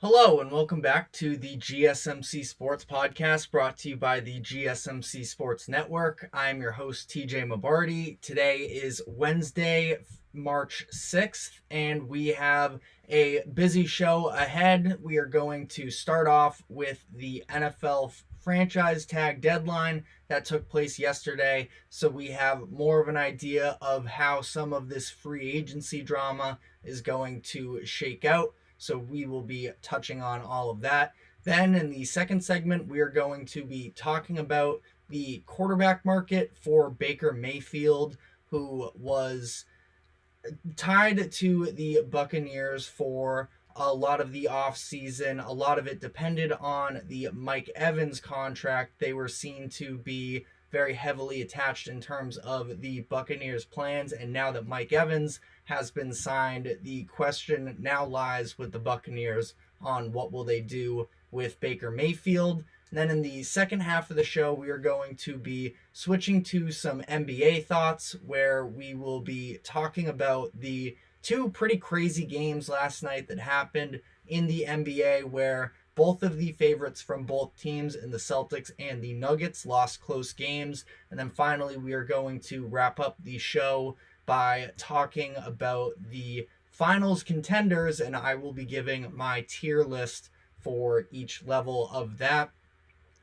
Hello and welcome back to the GSMC Sports Podcast brought to you by the GSMC Sports Network. I'm your host TJ Mabardi. Today is Wednesday, March 6th, and we have a busy show ahead. We are going to start off with the NFL franchise tag deadline that took place yesterday, so we have more of an idea of how some of this free agency drama is going to shake out. So we will be touching on all of that. Then in the second segment, we are going to be talking about the quarterback market for Baker Mayfield, who was tied to the Buccaneers for a lot of the offseason. A lot of it depended on the Mike Evans contract. They were seen to be very heavily attached in terms of the Buccaneers' plans, and now that Mike Evans has been signed, the question now lies with the Buccaneers on what will they do with Baker Mayfield. And then in the second half of the show, we are going to be switching to some NBA thoughts, where we will be talking about the two pretty crazy games last night that happened in the NBA, where both of the favorites from both teams in the Celtics and the Nuggets lost close games. And then finally, we are going to wrap up the show by talking about the finals contenders, and I will be giving my tier list for each level of that.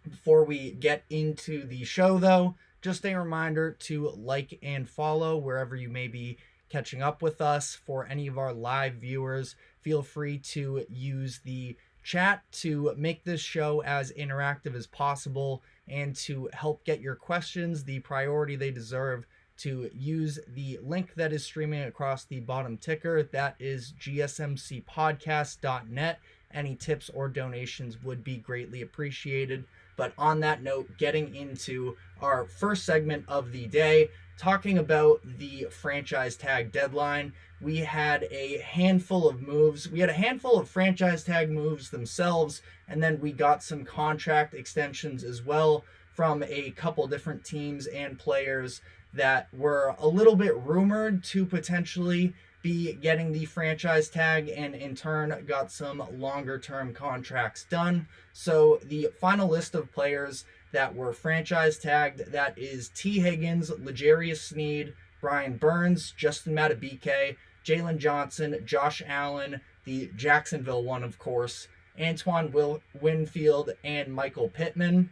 Before we get into the show, though, just a reminder to like and follow wherever you may be catching up with us. For any of our live viewers, feel free to use the chat to make this show as interactive as possible and to help get your questions the priority they deserve. To use the link that is streaming across the bottom ticker, that is gsmcpodcast.net. Any tips or donations would be greatly appreciated. But on that note, getting into our first segment of the day, talking about the franchise tag deadline. We had a handful of moves. We had a handful of franchise tag moves themselves, and then we got some contract extensions as well from a couple different teams and players that were a little bit rumored to potentially be getting the franchise tag, and in turn got some longer term contracts done. So the final list of players that were franchise tagged, that is T. Higgins, L'Jarius Sneed, Brian Burns, Justin Madubuike, Jalen Johnson, Josh Allen, the Jacksonville one, of course, Antoine Winfield, and Michael Pittman.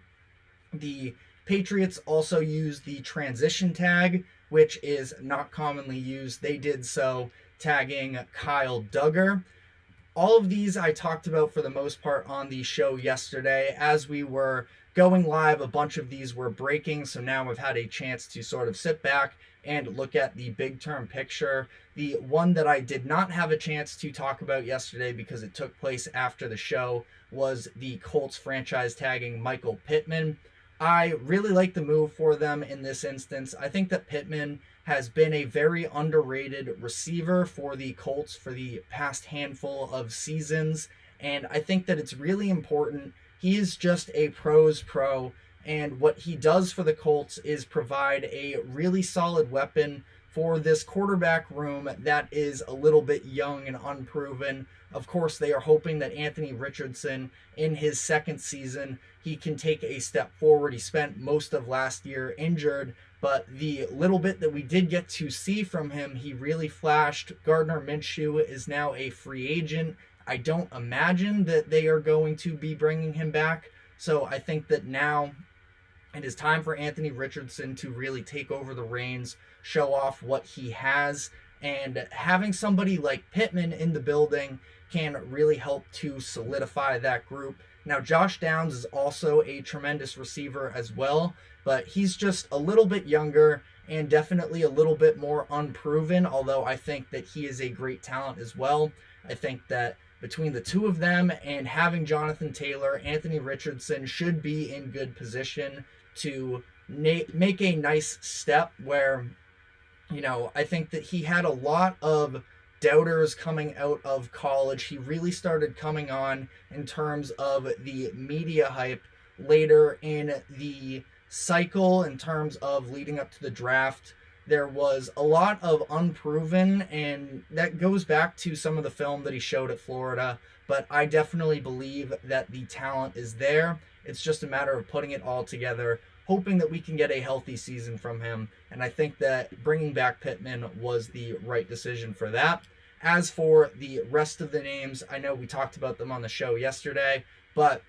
The Patriots also used the transition tag, which is not commonly used. They did so tagging Kyle Duggar. All of these I talked about for the most part on the show yesterday. As we were going live, a bunch of these were breaking, so now I've had a chance to sort of sit back and look at the big term picture. The one that I did not have a chance to talk about yesterday because it took place after the show was the Colts franchise tagging Michael Pittman. I really like the move for them in this instance. I think that Pittman has been a very underrated receiver for the Colts for the past handful of seasons, and I think that it's really important. He is just a pro's pro, and what he does for the Colts is provide a really solid weapon for this quarterback room that is a little bit young and unproven. Of course, they are hoping that Anthony Richardson, in his second season, he can take a step forward. He spent most of last year injured, but the little bit that we did get to see from him, he really flashed. Gardner Minshew is now a free agent. I don't imagine that they are going to be bringing him back. So I think that now it is time for Anthony Richardson to really take over the reins, show off what he has, and having somebody like Pittman in the building can really help to solidify that group. Now, Josh Downs is also a tremendous receiver as well, but he's just a little bit younger and definitely a little bit more unproven, although I think that he is a great talent as well. I think that between the two of them and having Jonathan Taylor, Anthony Richardson should be in good position to make a nice step where, I think that he had a lot of doubters coming out of college. He really started coming on in terms of the media hype later in the cycle, in terms of leading up to the draft. there was a lot of unproven, and that goes back to some of the film that he showed at Florida. But I definitely believe that the talent is there. It's just a matter of putting it all together, hoping that we can get a healthy season from him. And I think that bringing back Pittman was the right decision for that. As for the rest of the names, I know we talked about them on the show yesterday, but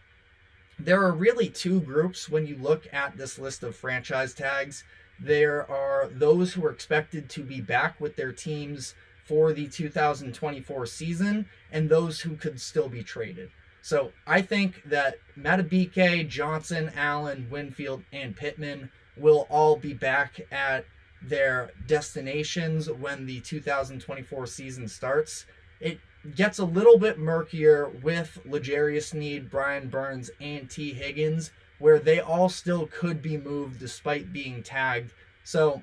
there are really two groups when you look at this list of franchise tags. There are those who are expected to be back with their teams for the 2024 season and those who could still be traded. So I think that Madubuike, Johnson, Allen, Winfield, and Pittman will all be back at their destinations when the 2024 season starts. It gets a little bit murkier with L'Jarius Sneed, Brian Burns, and T. Higgins, where they all still could be moved despite being tagged. So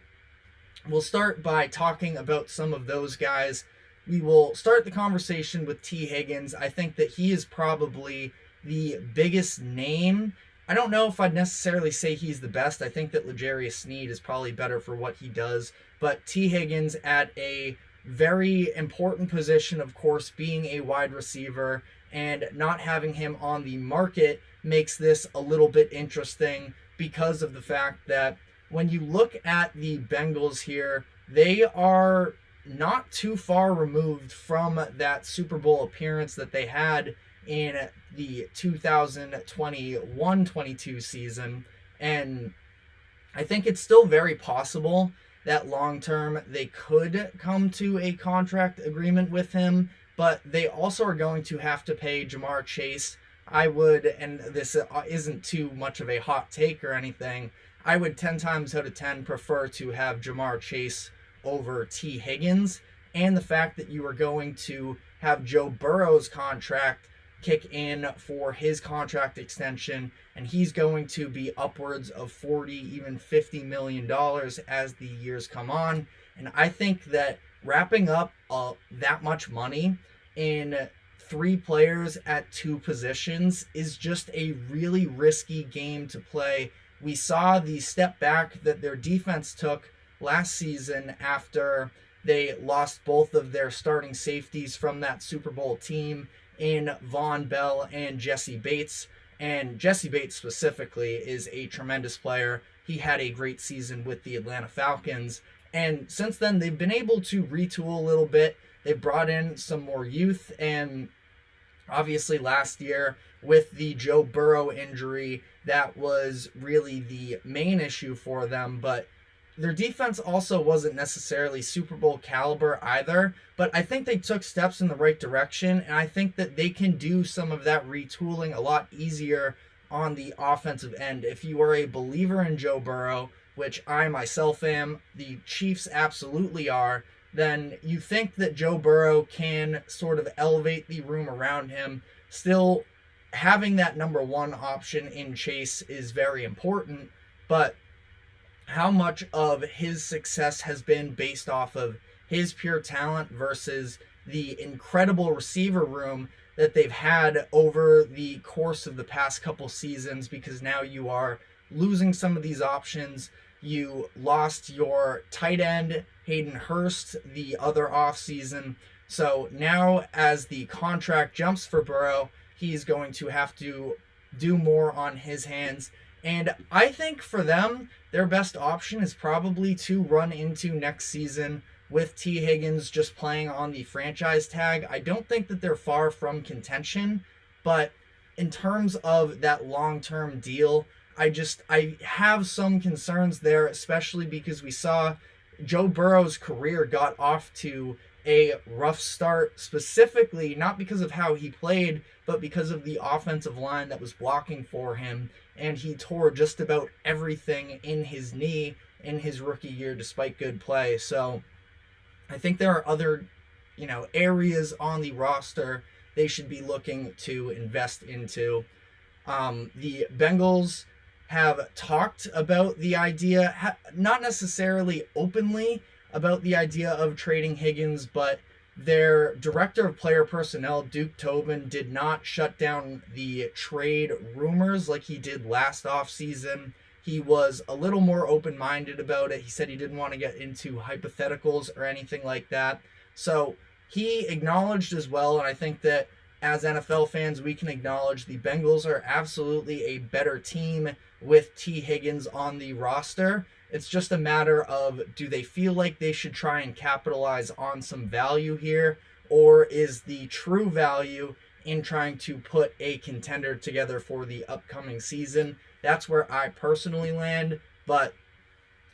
we'll start by talking about some of those guys. We will start the conversation with T. Higgins. I think that he is probably the biggest name. I don't know if I'd necessarily say he's the best. I think that L'Jarius Sneed is probably better for what he does. But T. Higgins at a very important position, of course, being a wide receiver, and not having him on the market makes this a little bit interesting because of the fact that when you look at the Bengals here, they are not too far removed from that Super Bowl appearance that they had in the 2021-22 season. And I think it's still very possible that long-term they could come to a contract agreement with him, but they also are going to have to pay Jamar Chase. I would, and this isn't too much of a hot take or anything, I would 10 times out of 10 prefer to have Jamar Chase over T. Higgins, and the fact that you are going to have Joe Burrow's contract kick in for his contract extension, and he's going to be upwards of $40, even $50 million as the years come on. And I think that wrapping up that much money in 3 players at 2 positions is just a really risky game to play. We saw the step back that their defense took last season after they lost both of their starting safeties from that Super Bowl team in Von Bell and Jesse Bates. And Jesse Bates specifically is a tremendous player. He had a great season with the Atlanta Falcons. And since then, they've been able to retool a little bit. They've brought in some more youth. And obviously last year with the Joe Burrow injury, that was really the main issue for them. But their defense also wasn't necessarily Super Bowl caliber either, but I think they took steps in the right direction, and I think that they can do some of that retooling a lot easier on the offensive end. If you are a believer in Joe Burrow, which I myself am, the Chiefs absolutely are, then you think that Joe Burrow can sort of elevate the room around him. Still, having that number 1 option in Chase is very important, but how much of his success has been based off of his pure talent versus the incredible receiver room that they've had over the course of the past couple seasons, because now you are losing some of these options. You lost your tight end, Hayden Hurst, the other offseason. So now as the contract jumps for Burrow, he's going to have to do more on his hands. And I think for them, their best option is probably to run into next season with T. Higgins just playing on the franchise tag. I don't think that they're far from contention, but in terms of that long-term deal, I have some concerns there, especially because we saw Joe Burrow's career got off to a rough start, specifically not because of how he played, but because of the offensive line that was blocking for him. And he tore just about everything in his knee in his rookie year despite good play. So I think there are other, areas on the roster they should be looking to invest into. The Bengals have talked about the idea, not necessarily openly about the idea of trading Higgins, but their director of player personnel, Duke Tobin, did not shut down the trade rumors like he did last offseason. he was a little more open-minded about it. He said he didn't want to get into hypotheticals or anything like that. So he acknowledged as well, and I think that as NFL fans, we can acknowledge the Bengals are absolutely a better team with T. Higgins on the roster. It's just a matter of, do they feel like they should try and capitalize on some value here, or is the true value in trying to put a contender together for the upcoming season? That's where I personally land, but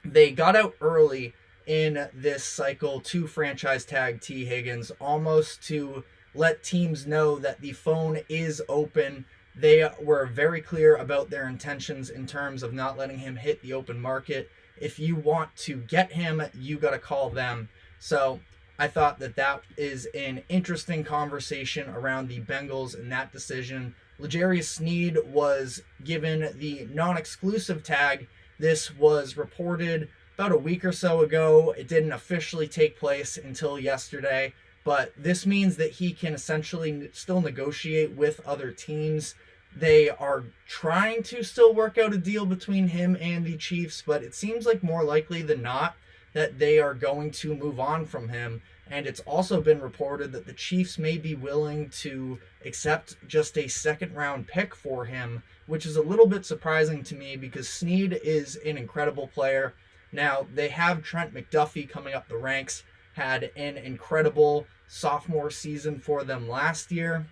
they got out early in this cycle to franchise tag T. Higgins, almost to let teams know that the phone is open. They were very clear about their intentions in terms of not letting him hit the open market. If you want to get him, you got to call them. So I thought that that is an interesting conversation around the Bengals and that decision. L'Jarius Sneed was given the non-exclusive tag. This was reported about a week or so ago. It didn't officially take place until yesterday, but this means that he can essentially still negotiate with other teams. They are trying to still work out a deal between him and the Chiefs, but it seems like more likely than not that they are going to move on from him. And it's also been reported that the Chiefs may be willing to accept just a second-round pick for him, which is a little bit surprising to me because Sneed is an incredible player. Now, they have Trent McDuffie coming up the ranks, had an incredible sophomore season for them last year.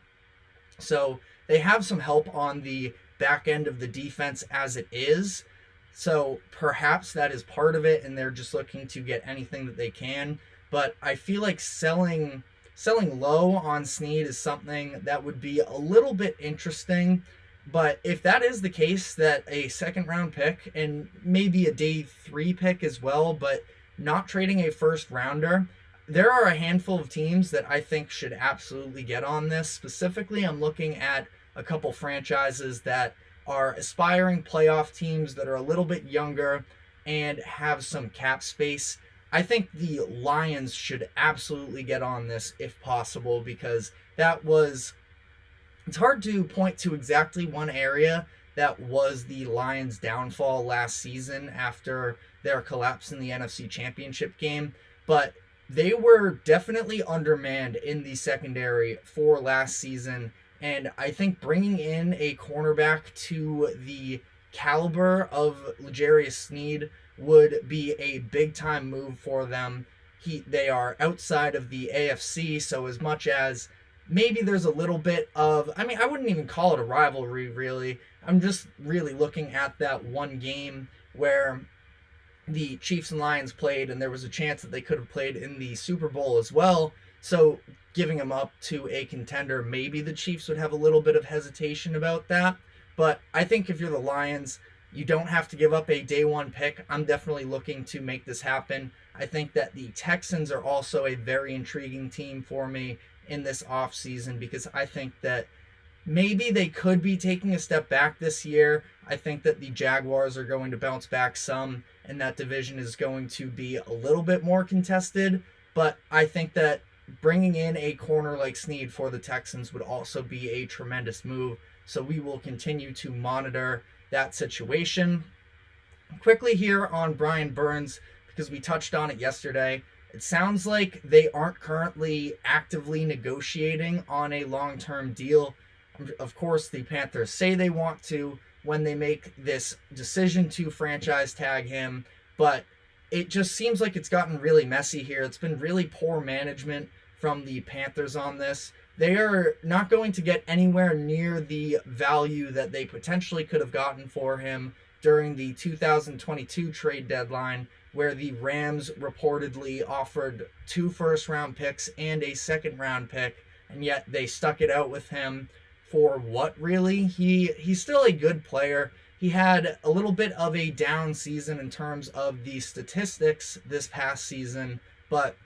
So they have some help on the back end of the defense as it is. So perhaps that is part of it, and they're just looking to get anything that they can. But I feel like selling low on Sneed is something that would be a little bit interesting. But if that is the case, that a second round pick and maybe a day 3 pick as well, but not trading a first rounder, there are a handful of teams that I think should absolutely get on this. Specifically, I'm looking at a couple franchises that are aspiring playoff teams that are a little bit younger and have some cap space. I think the Lions should absolutely get on this if possible, because it's hard to point to exactly one area that was the Lions' downfall last season after their collapse in the NFC Championship game, but they were definitely undermanned in the secondary for last season, and I think bringing in a cornerback to the caliber of L'Jarius Sneed would be a big-time move for them. They are outside of the AFC, so as much as maybe there's a little bit of, I wouldn't even call it a rivalry, really. I'm just really looking at that one game where the Chiefs and Lions played, and there was a chance that they could have played in the Super Bowl as well. So giving them up to a contender, maybe the Chiefs would have a little bit of hesitation about that. But I think if you're the Lions, you don't have to give up a day 1 pick. I'm definitely looking to make this happen. I think that the Texans are also a very intriguing team for me in this offseason, because I think that maybe they could be taking a step back this year. I think that the Jaguars are going to bounce back some, and that division is going to be a little bit more contested. But I think that bringing in a corner like Sneed for the Texans would also be a tremendous move. So we will continue to monitor that situation. Quickly here on Brian Burns, because we touched on it yesterday. It sounds like they aren't currently actively negotiating on a long-term deal. Of course, the Panthers say they want to when they make this decision to franchise tag him, but it just seems like it's gotten really messy here. It's been really poor management from the Panthers on this. They are not going to get anywhere near the value that they potentially could have gotten for him during the 2022 trade deadline, where the Rams reportedly offered 2 first-round picks and a second-round pick, and yet they stuck it out with him for what, really? He's still a good player. He had a little bit of a down season in terms of the statistics this past season, but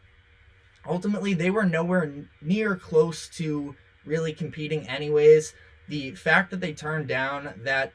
ultimately they were nowhere near close to really competing anyways. The fact that they turned down that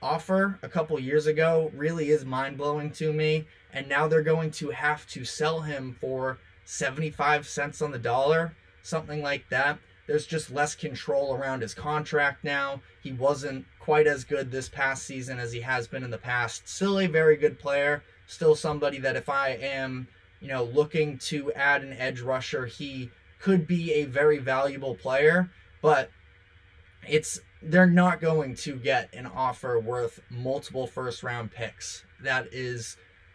offer a couple years ago really is mind-blowing to me, and now they're going to have to sell him for 75 cents on the dollar, something like that. there's just less control around his contract now. He wasn't quite as good this past season as he has been in the past. Still a very good player. Still somebody that if I am, looking to add an edge rusher, he could be a very valuable player. But they're not going to get an offer worth multiple first-round picks.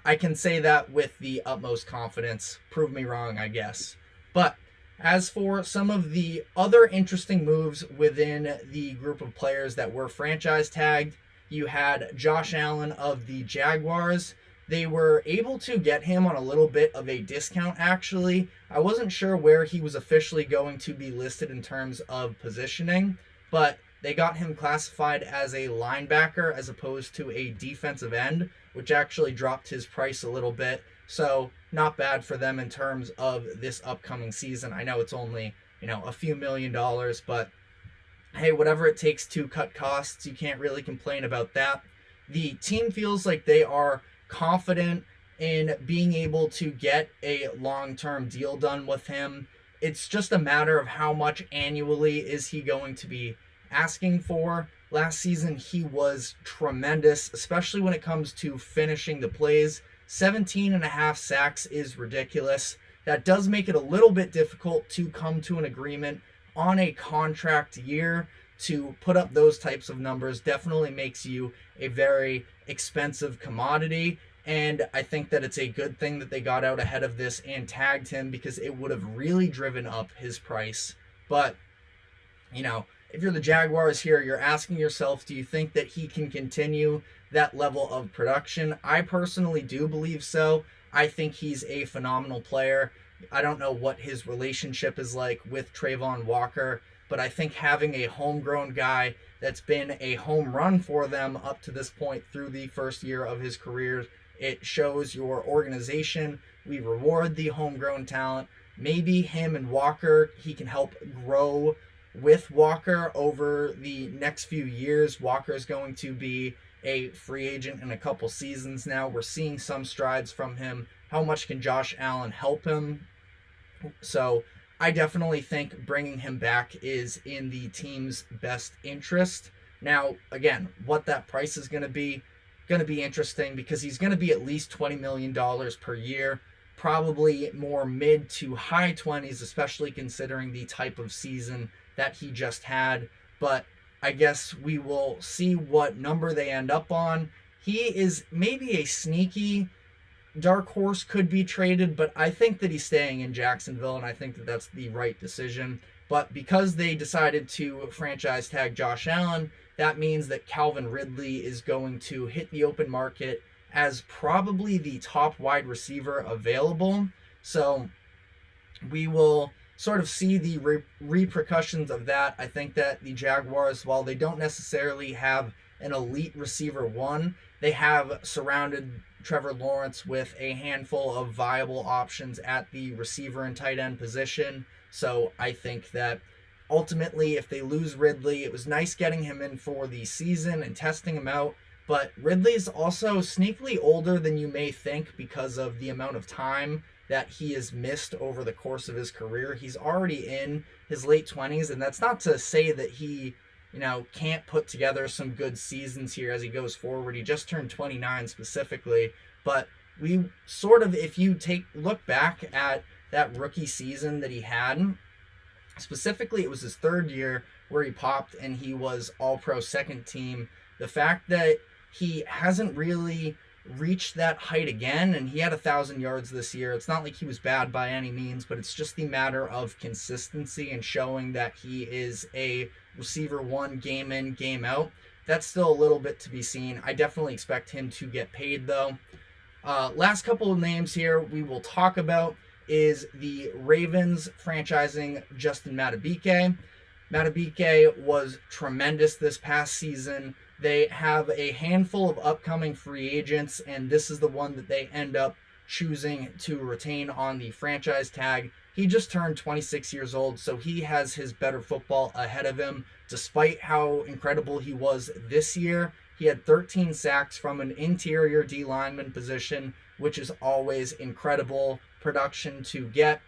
I can say that with the utmost confidence. Prove me wrong, I guess. But as for some of the other interesting moves within the group of players that were franchise tagged, you had Josh Allen of the Jaguars. They were able to get him on a little bit of a discount, actually. I wasn't sure where he was officially going to be listed in terms of positioning, but they got him classified as a linebacker as opposed to a defensive end, which actually dropped his price a little bit. So not bad for them in terms of this upcoming season. I know it's only, a few $1,000,000, but hey, whatever it takes to cut costs, you can't really complain about that. The team feels like they are confident in being able to get a long-term deal done with him. It's just a matter of how much annually is he going to be asking for. Last season, he was tremendous, especially when it comes to finishing the plays. 17.5 sacks is ridiculous. That does make it a little bit difficult to come to an agreement on a contract year. To put up those types of numbers definitely makes you a very expensive commodity. And I think that it's a good thing that they got out ahead of this and tagged him, because it would have really driven up his price. But, if you're the Jaguars here, you're asking yourself, do you think that he can continue that level of production? I personally do believe so. I think he's a phenomenal player. I don't know what his relationship is like with Trayvon Walker, but I think having a homegrown guy that's been a home run for them up to this point through the first year of his career, it shows your organization. We reward the homegrown talent. Maybe him and Walker, he can help grow with Walker over the next few years. Walker is going to be a free agent in a couple seasons now. We're seeing some strides from him. How much can Josh Allen help him? So I definitely think bringing him back is in the team's best interest. Now, again, what that price is going to be interesting, because he's going to be at least $20 million per year, probably more mid to high 20s, especially considering the type of season that he just had. But I guess we will see what number they end up on. He is maybe a sneaky dark horse, could be traded, but I think that he's staying in Jacksonville, and I think that that's the right decision. But because they decided to franchise tag Josh Allen, that means that Calvin Ridley is going to hit the open market as probably the top wide receiver available. So we will sort of see the repercussions of that. I think that the Jaguars, while they don't necessarily have an elite receiver one, they have surrounded Trevor Lawrence with a handful of viable options at the receiver and tight end position. So I think that ultimately, if they lose Ridley, it was nice getting him in for the season and testing him out. But Ridley's also sneakily older than you may think because of the amount of time that he has missed over the course of his career. He's already in his late 20s, and that's not to say that he, can't put together some good seasons here as he goes forward. He just turned 29 specifically, but we sort of, if you look back at that rookie season that he had, specifically it was his third year where he popped and he was all-pro second team. The fact that he hasn't really reached that height again, and he had 1,000 yards this year. It's not like he was bad by any means, but it's just the matter of consistency and showing that he is a receiver one game in, game out. That's still a little bit to be seen. I definitely expect him to get paid though. Last couple of names here we will talk about is the Ravens franchising Justin Madubuike. Madubuike was tremendous this past season. They have a handful of upcoming free agents, and this is the one that they end up choosing to retain on the franchise tag. He just turned 26 years old, so he has his better football ahead of him. Despite how incredible he was this year, he had 13 sacks from an interior D lineman position, which is always incredible production to get.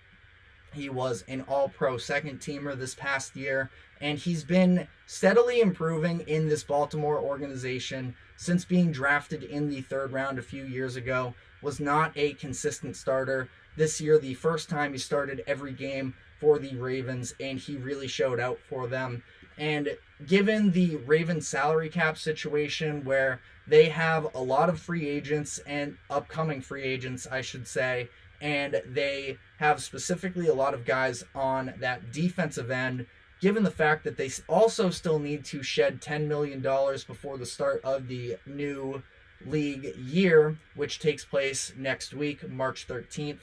He was an all-pro second teamer this past year, and he's been steadily improving in this Baltimore organization since being drafted in the third round a few years ago. Was not a consistent starter. This year, the first time he started every game for the Ravens, and he really showed out for them. And given the Ravens salary cap situation where they have a lot of free agents and upcoming free agents, I should say, and they have specifically a lot of guys on that defensive end, given the fact that they also still need to shed $10 million before the start of the new league year, which takes place next week, March 13th.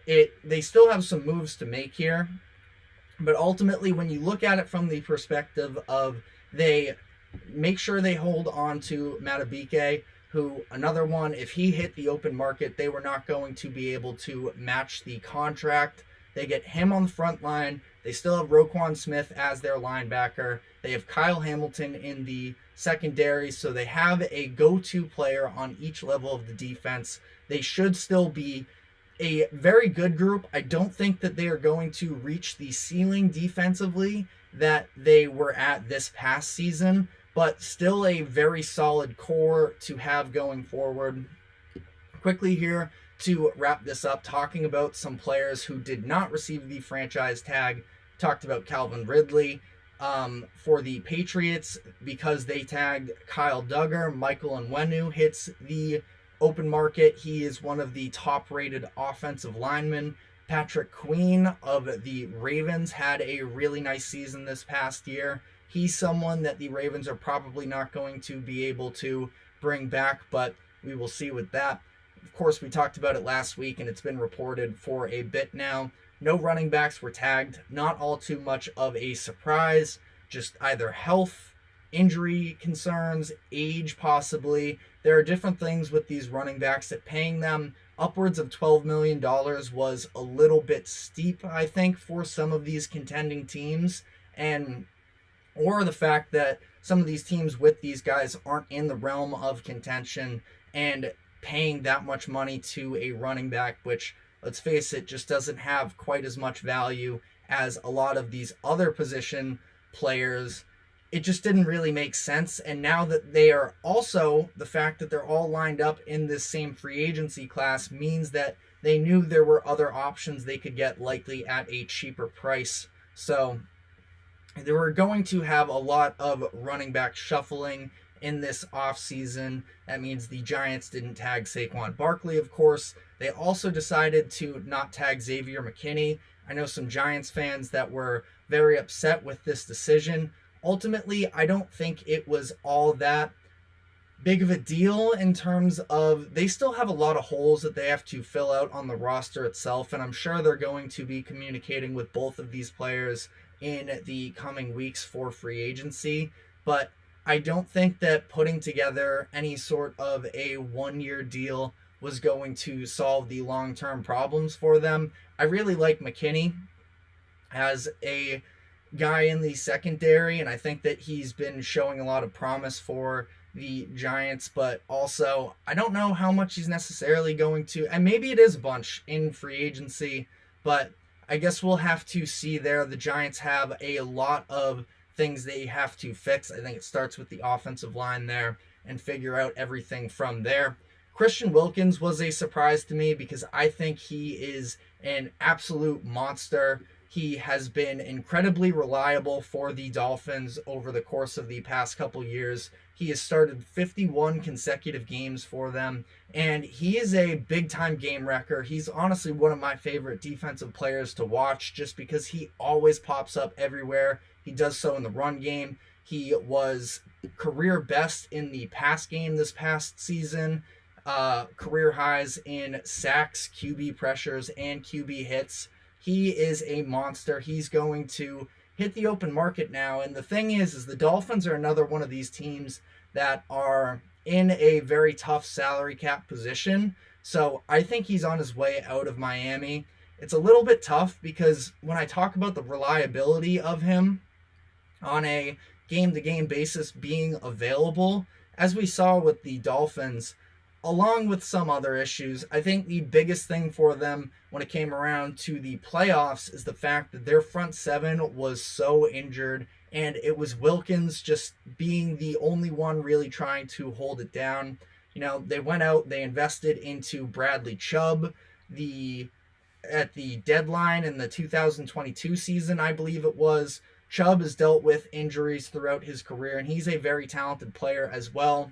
They still have some moves to make here, but ultimately when you look at it from the perspective of they make sure they hold on to Matabike, who, another one, if he hit the open market, they were not going to be able to match the contract. They get him on the front line. They still have Roquan Smith as their linebacker. They have Kyle Hamilton in the secondary, so they have a go-to player on each level of the defense. They should still be a very good group. I don't think that they are going to reach the ceiling defensively that they were at this past season, but still a very solid core to have going forward. Quickly here to wrap this up, talking about some players who did not receive the franchise tag. Talked about Calvin Ridley for the Patriots because they tagged Kyle Duggar. Michael Onwenu hits the open market. He is one of the top-rated offensive linemen. Patrick Queen of the Ravens had a really nice season this past year. He's someone that the Ravens are probably not going to be able to bring back, but we will see with that. Of course, we talked about it last week, and it's been reported for a bit now. No running backs were tagged. Not all too much of a surprise. Just either health, injury concerns, age possibly. There are different things with these running backs that paying them upwards of $12 million was a little bit steep, I think, for some of these contending teams. Or the fact that some of these teams with these guys aren't in the realm of contention and paying that much money to a running back, which, let's face it, just doesn't have quite as much value as a lot of these other position players. It just didn't really make sense. And now that they are also, the fact that they're all lined up in this same free agency class means that they knew there were other options they could get, likely at a cheaper price. So they were going to have a lot of running back shuffling in this offseason. That means the Giants didn't tag Saquon Barkley, of course. They also decided to not tag Xavier McKinney. I know some Giants fans that were very upset with this decision. Ultimately, I don't think it was all that big of a deal in terms of they still have a lot of holes that they have to fill out on the roster itself, and I'm sure they're going to be communicating with both of these players in the coming weeks for free agency. But I don't think that putting together any sort of a one-year deal was going to solve the long-term problems for them. I really like McKinney as a guy in the secondary, and I think that he's been showing a lot of promise for the Giants, but also I don't know how much he's necessarily going to, and maybe it is a bunch in free agency, but I guess we'll have to see there. The Giants have a lot of things they have to fix. I think it starts with the offensive line there and figure out everything from there. Christian Wilkins was a surprise to me because I think he is an absolute monster. He has been incredibly reliable for the Dolphins over the course of the past couple years. He has started 51 consecutive games for them, and he is a big-time game wrecker. He's honestly one of my favorite defensive players to watch just because he always pops up everywhere. He does so in the run game. He was career best in the pass game this past season. Career highs in sacks, QB pressures, and QB hits. He is a monster. He's going to hit the open market now. And the thing is the Dolphins are another one of these teams that are in a very tough salary cap position. So I think he's on his way out of Miami. It's a little bit tough because when I talk about the reliability of him on a game-to-game basis being available, as we saw with the Dolphins, along with some other issues, I think the biggest thing for them when it came around to the playoffs is the fact that their front seven was so injured, and it was Wilkins just being the only one really trying to hold it down. They went out, they invested into Bradley Chubb at the deadline in the 2022 season, I believe it was. Chubb has dealt with injuries throughout his career, and he's a very talented player as well.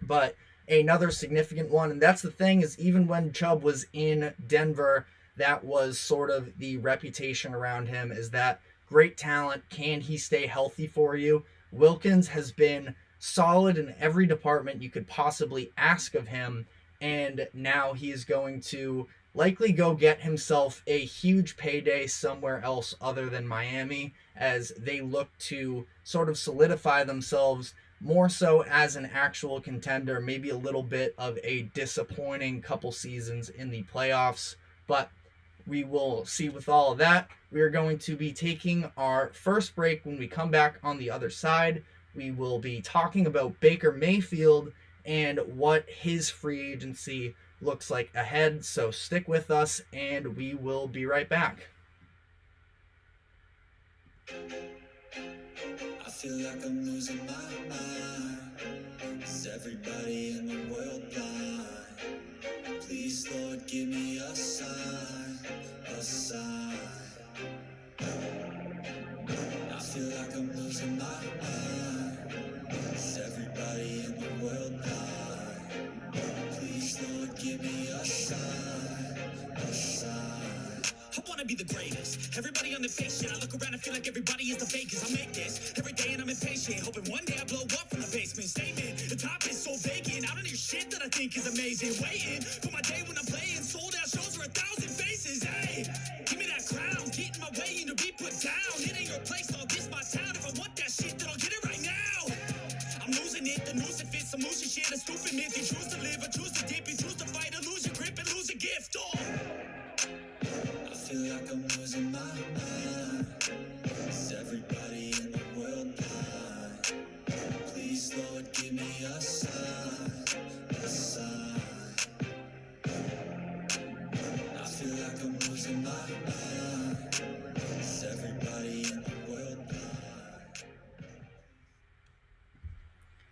But another significant one, and that's the thing, is even when Chubb was in Denver, that was sort of the reputation around him, is that great talent. Can he stay healthy for you? Wilkins has been solid in every department you could possibly ask of him, and now he is going to likely go get himself a huge payday somewhere else other than Miami, as they look to sort of solidify themselves more so as an actual contender, maybe a little bit of a disappointing couple seasons in the playoffs, but we will see with all of that. We are going to be taking our first break. When we come back on the other side, we will be talking about Baker Mayfield and what his free agency looks like ahead. So stick with us, and we will be right back. I feel like I'm losing my mind. Is everybody in the world blind? Please, Lord, give me a sign, a sign. I feel like I'm losing my mind. Is everybody in the world blind? Please, Lord, give me a sign, a sign. I wanna be the greatest. Everybody on the fake shit. I look around and feel like everybody is the fakest. I make this every day and I'm impatient, hoping one day I blow up from the basement. Statement, the top is so vacant. I don't hear shit that I think is amazing. Waiting for my day when I'm playing sold out shows for 1,000 faces. Hey, give me that crown, get in my way and to be put down. It ain't your place, all this my town. If I want that shit, then I'll get it right now. I'm losing it, the noose it fits. I'm losing shit, a stupid myth. You choose to live or choose to dip. You choose to fight or lose your grip and lose a gift. Oh. I feel like I'm losing my mind. Is everybody in the world blind? Please, Lord, give me a sign, a sign. I feel like I'm losing my mind. Is everybody in the world blind?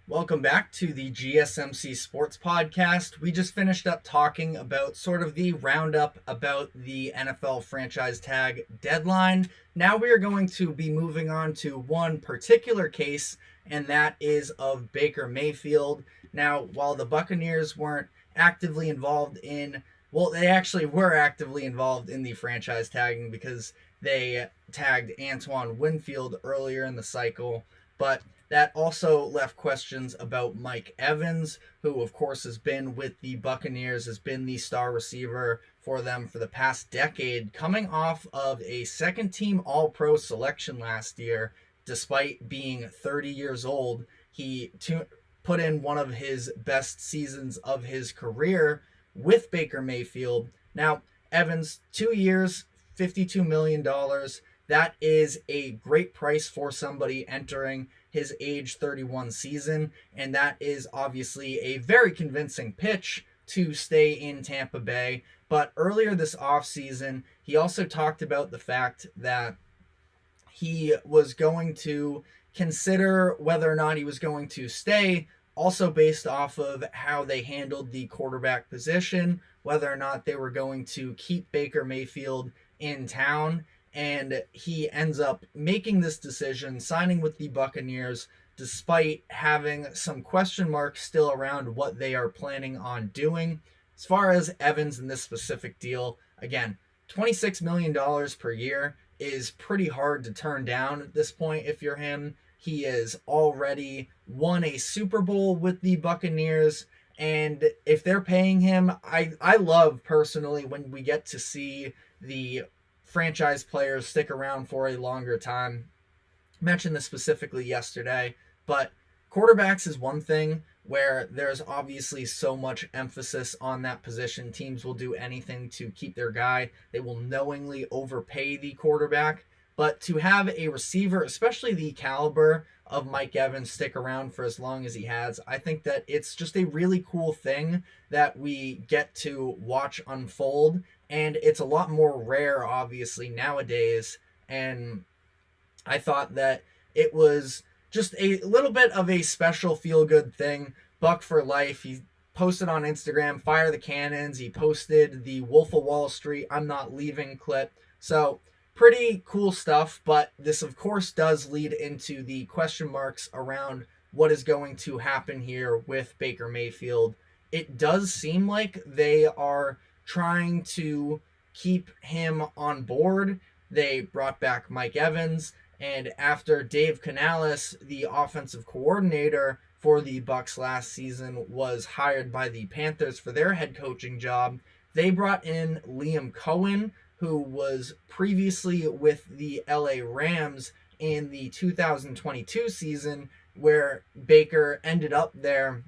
Welcome back to the GSMC Sports Podcast. We just finished up talking about sort of the roundup about the NFL franchise tag deadline. Now we are going to be moving on to one particular case, and that is of Baker Mayfield. Now, while the Buccaneers weren't actively involved in, well, they actually were actively involved in the franchise tagging because they tagged Antoine Winfield earlier in the cycle, but that also left questions about Mike Evans, who of course has been with the Buccaneers, has been the star receiver for them for the past decade, coming off of a second-team All-Pro selection last year. Despite being 30 years old, he put in one of his best seasons of his career with Baker Mayfield. Now, Evans, 2 years, $52 million. That is a great price for somebody entering his age 31 season, and that is obviously a very convincing pitch to stay in Tampa Bay. But earlier this offseason, he also talked about the fact that he was going to consider whether or not he was going to stay, also based off of how they handled the quarterback position, whether or not they were going to keep Baker Mayfield in town. And he ends up making this decision, signing with the Buccaneers, despite having some question marks still around what they are planning on doing. As far as Evans in this specific deal, again, $26 million per year is pretty hard to turn down at this point if you're him. He has already won a Super Bowl with the Buccaneers, and if they're paying him, I love personally when we get to see the franchise players stick around for a longer time. I mentioned this specifically yesterday, but quarterbacks is one thing where there's obviously so much emphasis on that position. Teams will do anything to keep their guy. They will knowingly overpay the quarterback. but to have a receiver, especially the caliber of Mike Evans, stick around for as long as he has, I think that it's just a really cool thing that we get to watch unfold, and it's a lot more rare, obviously, nowadays, and I thought that it was just a little bit of a special feel-good thing. Buck for life. He posted on Instagram, fire the cannons. He posted the Wolf of Wall Street, I'm not leaving clip. So pretty cool stuff, but this of course does lead into the question marks around what is going to happen here with Baker Mayfield. It does seem like they are trying to keep him on board. They brought back Mike Evans, and after Dave Canales, the offensive coordinator for the Bucs last season, was hired by the Panthers for their head coaching job, they brought in Liam Cohen, who was previously with the LA Rams in the 2022 season, where Baker ended up there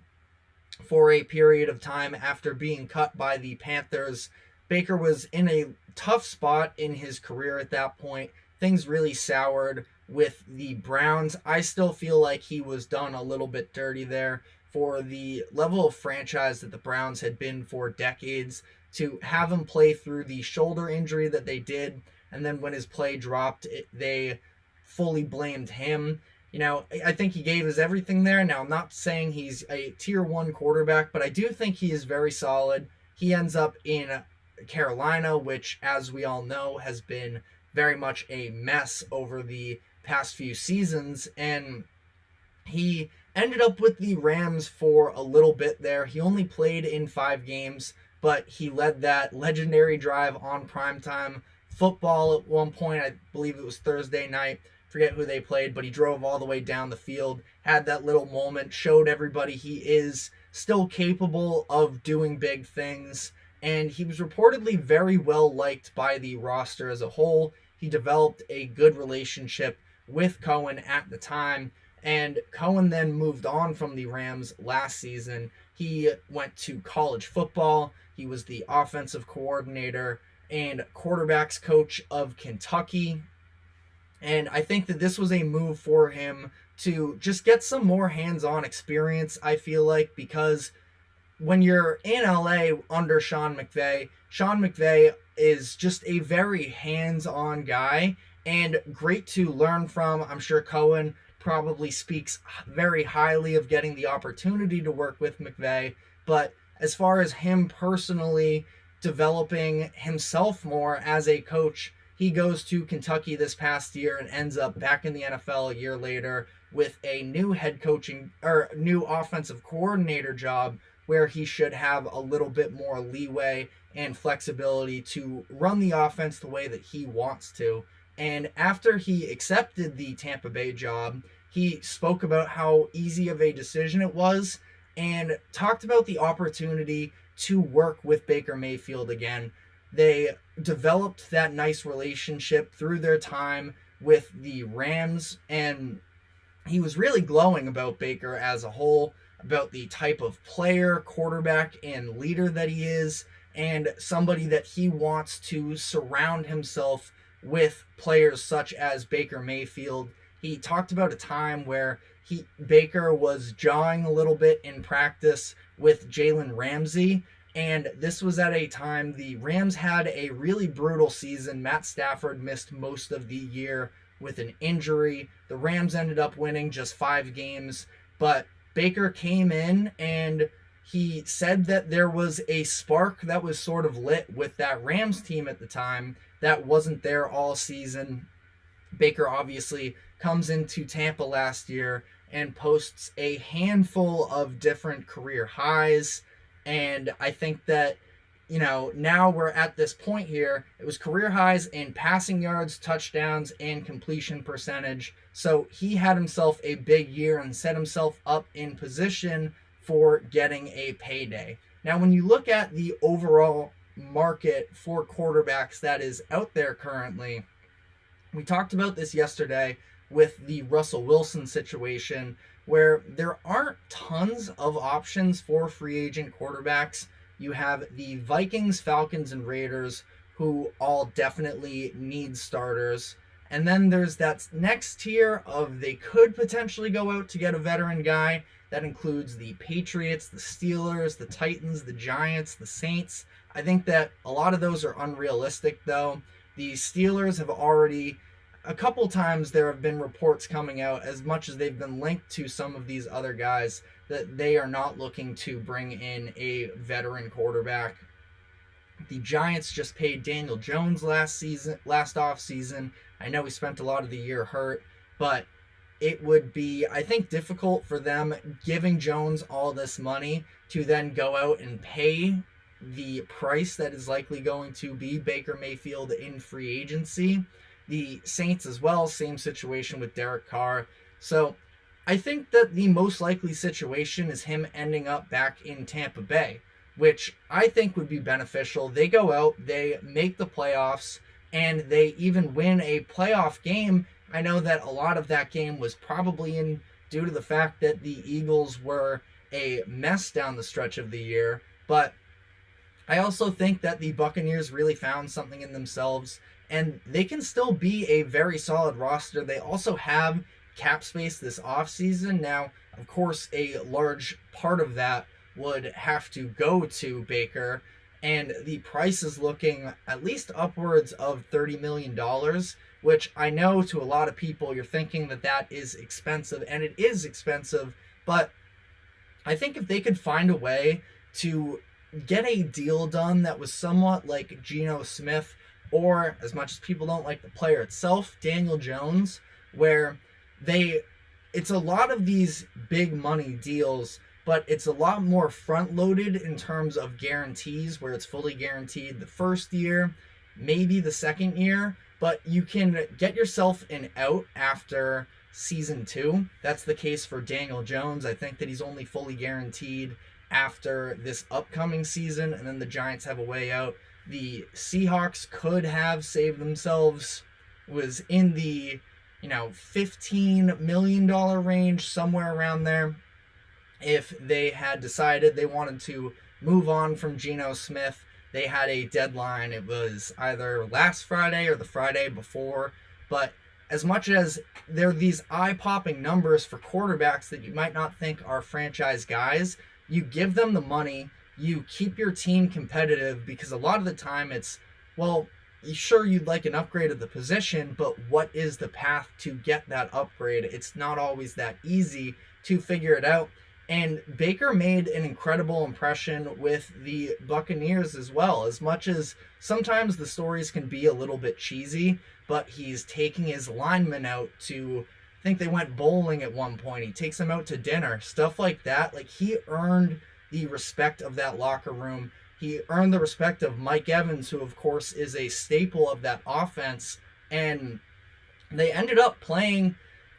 for a period of time after being cut by the Panthers. Baker was in a tough spot in his career at that point. Things really soured with the Browns. I still feel like he was done a little bit dirty there for the level of franchise that the Browns had been for decades. To have him play through the shoulder injury that they did, and then when his play dropped, they fully blamed him. You know, I think he gave his everything there. Now, I'm not saying he's a tier 1 quarterback, but I do think he is very solid. He ends up in Carolina, which, as we all know, has been very much a mess over the past few seasons, and he ended up with the Rams for a little bit there. He only played in 5 games, but he led that legendary drive on primetime football at one point. I believe it was Thursday night. Forget who they played, but he drove all the way down the field, had that little moment, showed everybody he is still capable of doing big things, and he was reportedly very well liked by the roster as a whole. He developed a good relationship with Cohen at the time, and Cohen then moved on from the Rams last season. He went to college football. He was the offensive coordinator and quarterbacks coach of Kentucky. And I think that this was a move for him to just get some more hands-on experience, I feel like, because when you're in LA under Sean McVay is just a very hands-on guy and great to learn from. I'm sure Cohen probably speaks very highly of getting the opportunity to work with McVay, but as far as him personally developing himself more as a coach, he goes to Kentucky this past year and ends up back in the NFL a year later with a new head coaching or new offensive coordinator job, where he should have a little bit more leeway and flexibility to run the offense the way that he wants to. And after he accepted the Tampa Bay job, he spoke about how easy of a decision it was and talked about the opportunity to work with Baker Mayfield again. They developed that nice relationship through their time with the Rams, and he was really glowing about Baker as a whole, about the type of player, quarterback, and leader that he is, and somebody that he wants to surround himself with players such as Baker Mayfield. He talked about a time where Baker was jawing a little bit in practice with Jalen Ramsey, and this was at a time the Rams had a really brutal season. Matt Stafford missed most of the year with an injury. The Rams ended up winning just 5 games, but Baker came in and he said that there was a spark that was sort of lit with that Rams team at the time that wasn't there all season. Baker obviously comes into Tampa last year and posts a handful of different career highs. And I think that, now we're at this point here. It was career highs in passing yards, touchdowns, and completion percentage. So he had himself a big year and set himself up in position for getting a payday. Now, when you look at the overall market for quarterbacks that is out there currently, we talked about this yesterday with the Russell Wilson situation, where there aren't tons of options for free agent quarterbacks. You have the Vikings, Falcons, and Raiders, who all definitely need starters. And then there's that next tier of they could potentially go out to get a veteran guy. That includes the Patriots, the Steelers, the Titans, the Giants, the Saints. I think that a lot of those are unrealistic, though. The Steelers have already, a couple times there have been reports coming out, as much as they've been linked to some of these other guys, that they are not looking to bring in a veteran quarterback. The Giants just paid Daniel Jones last offseason. I know he spent a lot of the year hurt, but it would be, I think, difficult for them giving Jones all this money to then go out and pay the price that is likely going to be Baker Mayfield in free agency. The Saints as well, same situation with Derek Carr. So I think that the most likely situation is him ending up back in Tampa Bay, which I think would be beneficial. They go out, they make the playoffs, and they even win a playoff game. I know that a lot of that game was probably in due to the fact that the Eagles were a mess down the stretch of the year, but I also think that the Buccaneers really found something in themselves, and they can still be a very solid roster. They also have cap space this offseason. Now, of course, a large part of that would have to go to Baker, and the price is looking at least upwards of $30 million, which I know to a lot of people you're thinking that that is expensive, and it is expensive, but I think if they could find a way to get a deal done that was somewhat like Geno Smith, or, as much as people don't like the player itself, Daniel Jones, where it's a lot of these big money deals, but it's a lot more front-loaded in terms of guarantees, where it's fully guaranteed the first year, maybe the second year, but you can get yourself an out after season 2. That's the case for Daniel Jones. I think that he's only fully guaranteed after this upcoming season, and then the Giants have a way out. The Seahawks could have saved themselves, was in the $15 million range, somewhere around there, if they had decided they wanted to move on from Geno Smith. They had a deadline. It was either last Friday or the Friday before. But as much as there are these eye-popping numbers for quarterbacks that you might not think are franchise guys, you give them the money, you keep your team competitive, because a lot of the time it's, well, sure, you'd like an upgrade of the position, but what is the path to get that upgrade? It's not always that easy to figure it out. And Baker made an incredible impression with the Buccaneers as well. As much as sometimes the stories can be a little bit cheesy, but he's taking his linemen out to, I think they went bowling at one point. He takes them out to dinner, stuff like that. Like, he earned the respect of that locker room. He earned the respect of Mike Evans, who of course is a staple of that offense. And they ended up playing,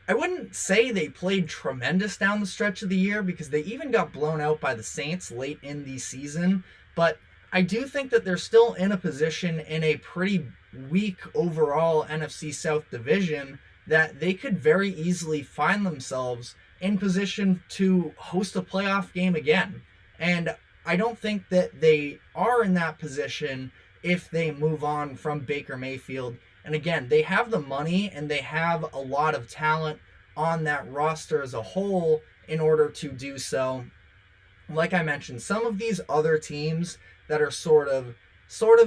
I wouldn't say they played tremendous down the stretch of the year, because they even got blown out by the Saints late in the season. But I do think that they're still in a position in a pretty weak overall NFC South division that they could very easily find themselves in position to host a playoff game again. And I don't think that they are in that position if they move on from Baker Mayfield. And again, they have the money and they have a lot of talent on that roster as a whole in order to do so. Like I mentioned, some of these other teams that are sort of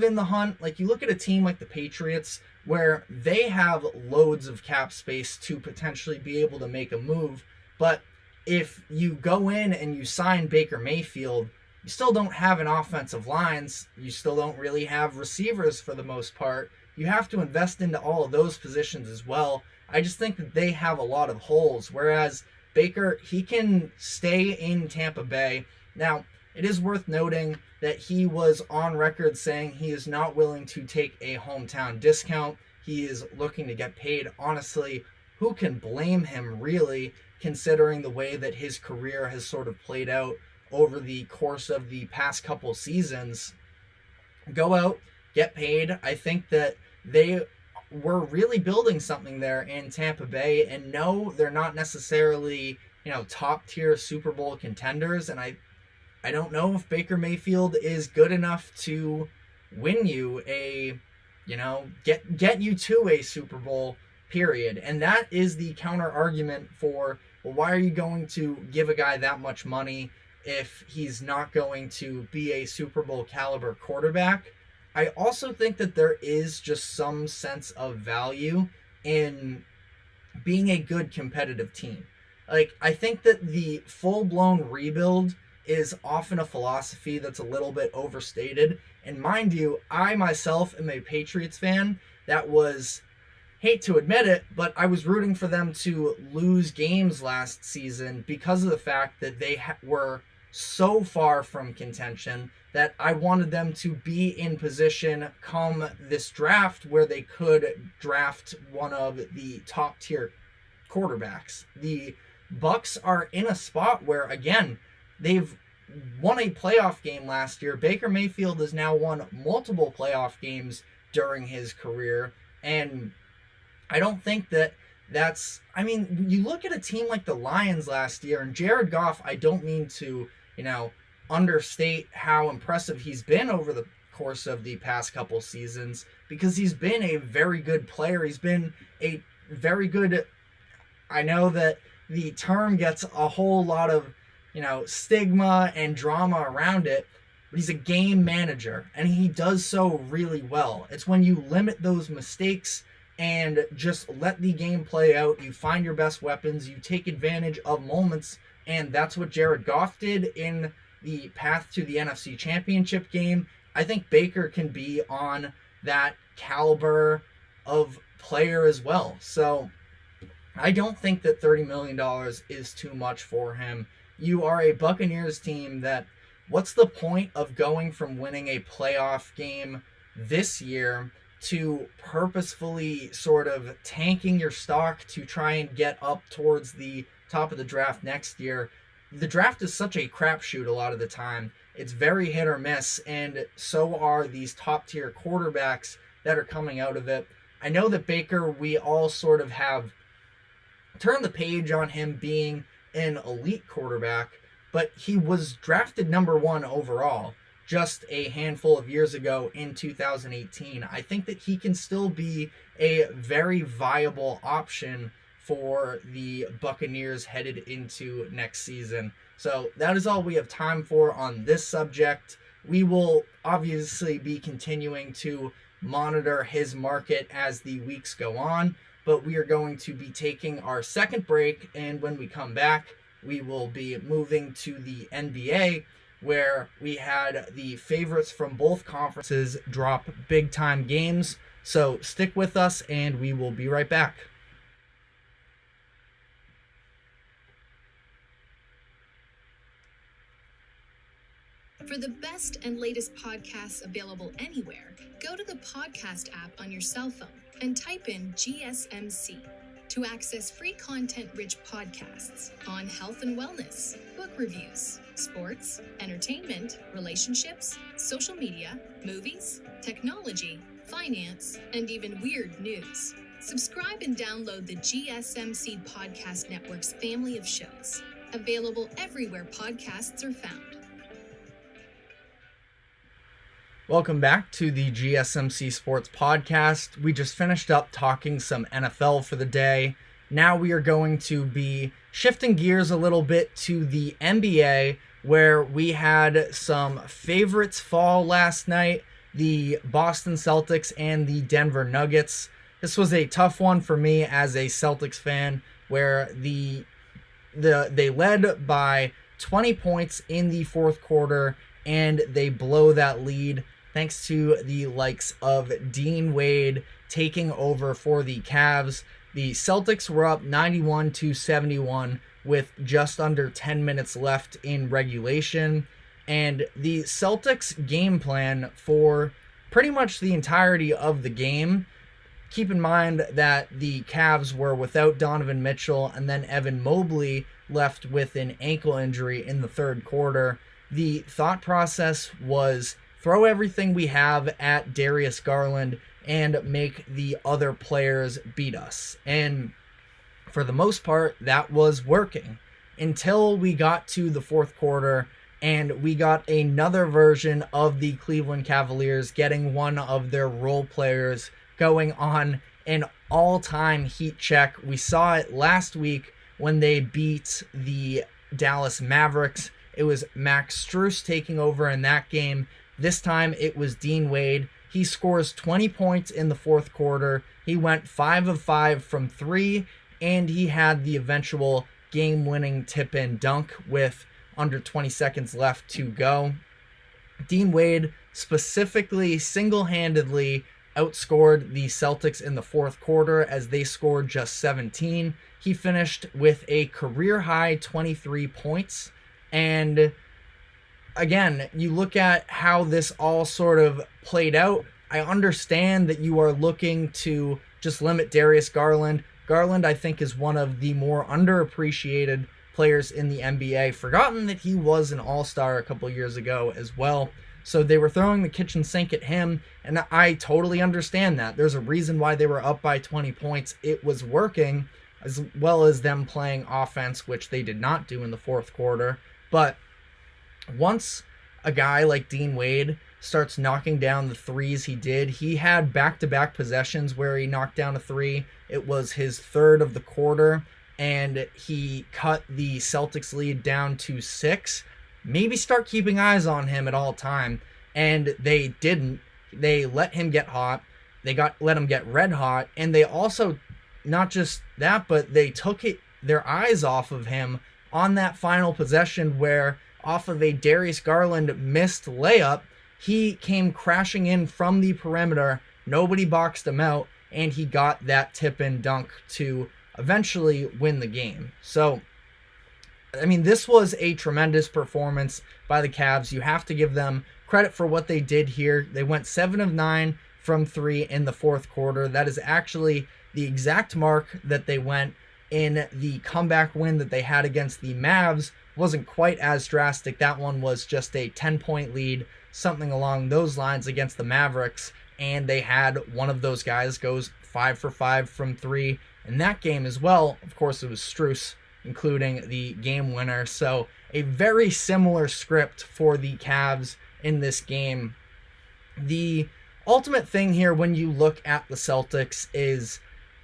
in the hunt, like you look at a team like the Patriots, where they have loads of cap space to potentially be able to make a move. But if you go in and you sign Baker Mayfield, you still don't have an offensive lines. You still don't really have receivers for the most part. You have to invest into all of those positions as well. I just think that they have a lot of holes, whereas Baker, he can stay in Tampa Bay. Now, it is worth noting that he was on record saying he is not willing to take a hometown discount. He is looking to get paid. Honestly, who can blame him, really, considering the way that his career has sort of played out over the course of the past couple seasons? Go out, get paid. I think that they were really building something there in Tampa Bay, and no, they're not necessarily, top tier Super Bowl contenders, and I don't know if Baker Mayfield is good enough to win you get you to a Super Bowl period. And that is the counter argument for, well, why are you going to give a guy that much money if he's not going to be a Super Bowl caliber quarterback? I also think that there is just some sense of value in being a good competitive team. Like, I think that the full-blown rebuild is often a philosophy that's a little bit overstated. And mind you, I myself am a Patriots fan that was, hate to admit it, but I was rooting for them to lose games last season because of the fact that they were so far from contention that I wanted them to be in position come this draft where they could draft one of the top tier quarterbacks. The Bucs are in a spot where, again, they've won a playoff game last year. Baker Mayfield has now won multiple playoff games during his career, and I don't think that I mean, you look at a team like the Lions last year, and Jared Goff, I don't mean to, understate how impressive he's been over the course of the past couple seasons, because he's been a very good player. He's been a very good, I know that the term gets a whole lot of, stigma and drama around it, but he's a game manager, and he does so really well. It's when you limit those mistakes and just let the game play out, you find your best weapons, you take advantage of moments, and that's what Jared Goff did in the path to the NFC Championship game. I think Baker can be on that caliber of player as well. So I don't think that $30 million is too much for him. You are a Buccaneers team that, what's the point of going from winning a playoff game this year to purposefully sort of tanking your stock to try and get up towards the top of the draft next year? The draft is such a crapshoot a lot of the time. It's very hit or miss, and so are these top tier quarterbacks that are coming out of it. I know that Baker, we all sort of have turned the page on him being an elite quarterback, but he was drafted number 1 overall just a handful of years ago in 2018. I think that he can still be a very viable option for the Buccaneers headed into next season. So that is all we have time for on this subject. We will obviously be continuing to monitor his market as the weeks go on, but we are going to be taking our second break, and when we come back, we will be moving to the NBA, where we had the favorites from both conferences drop big-time games. So stick with us, and we will be right back. For the best and latest podcasts available anywhere, go to the podcast app on your cell phone and type in GSMC to access free content-rich podcasts on health and wellness, book reviews, sports, entertainment, relationships, social media, movies, technology, finance, and even weird news. Subscribe and download the GSMC Podcast Network's family of shows, available everywhere podcasts are found. Welcome back to the GSMC Sports Podcast. We just finished up talking some NFL for the day. Now we are going to be shifting gears a little bit to the NBA, where we had some favorites fall last night, the Boston Celtics and the Denver Nuggets. This was a tough one for me as a Celtics fan, where they led by 20 points in the fourth quarter, and they blow that lead thanks to the likes of Dean Wade taking over for the Cavs. The Celtics were up 91-71 with just under 10 minutes left in regulation. And the Celtics game plan for pretty much the entirety of the game, keep in mind that the Cavs were without Donovan Mitchell, and then Evan Mobley left with an ankle injury in the third quarter. The thought process was throw everything we have at Darius Garland and make the other players beat us. And for the most part, that was working until we got to the fourth quarter, and we got another version of the Cleveland Cavaliers getting one of their role players going on an all-time heat check. We saw it last week when they beat the Dallas Mavericks. It was Max Strus taking over in that game. This time it was Dean Wade. He scores 20 points in the fourth quarter. He went 5 of 5 from 3, and he had the eventual game-winning tip-in dunk with under 20 seconds left to go. Dean Wade specifically single-handedly outscored the Celtics in the fourth quarter as they scored just 17. He finished with a career-high 23 points. And again, you look at how this all sort of played out. I understand that you are looking to just limit Darius Garland. Garland, I think, is one of the more underappreciated players in the NBA. Forgotten that he was an all-star a couple years ago as well. So they were throwing the kitchen sink at him, and I totally understand that. There's a reason why they were up by 20 points. It was working, as well as them playing offense, which they did not do in the fourth quarter. But once a guy like Dean Wade starts knocking down the threes he had back-to-back possessions where he knocked down a three. It was his third of the quarter, and he cut the Celtics lead down to 6. Maybe start keeping eyes on him at all time. And they didn't. They let him get hot. They let him get red hot. And they also, not just that, but they took their eyes off of him on that final possession where, off of a Darius Garland missed layup, he came crashing in from the perimeter. Nobody boxed him out, and he got that tip-in dunk to eventually win the game. So, I mean, this was a tremendous performance by the Cavs. You have to give them credit for what they did here. They went 7 of 9 from 3 in the fourth quarter. That is actually the exact mark that they went in the comeback win that they had against the Mavs. Wasn't quite as drastic. That one was just a 10-point lead, something along those lines against the Mavericks. And they had one of those guys goes 5 for 5 from 3 in that game as well. Of course, it was Strus, including the game winner. So a very similar script for the Cavs in this game. The ultimate thing here when you look at the Celtics is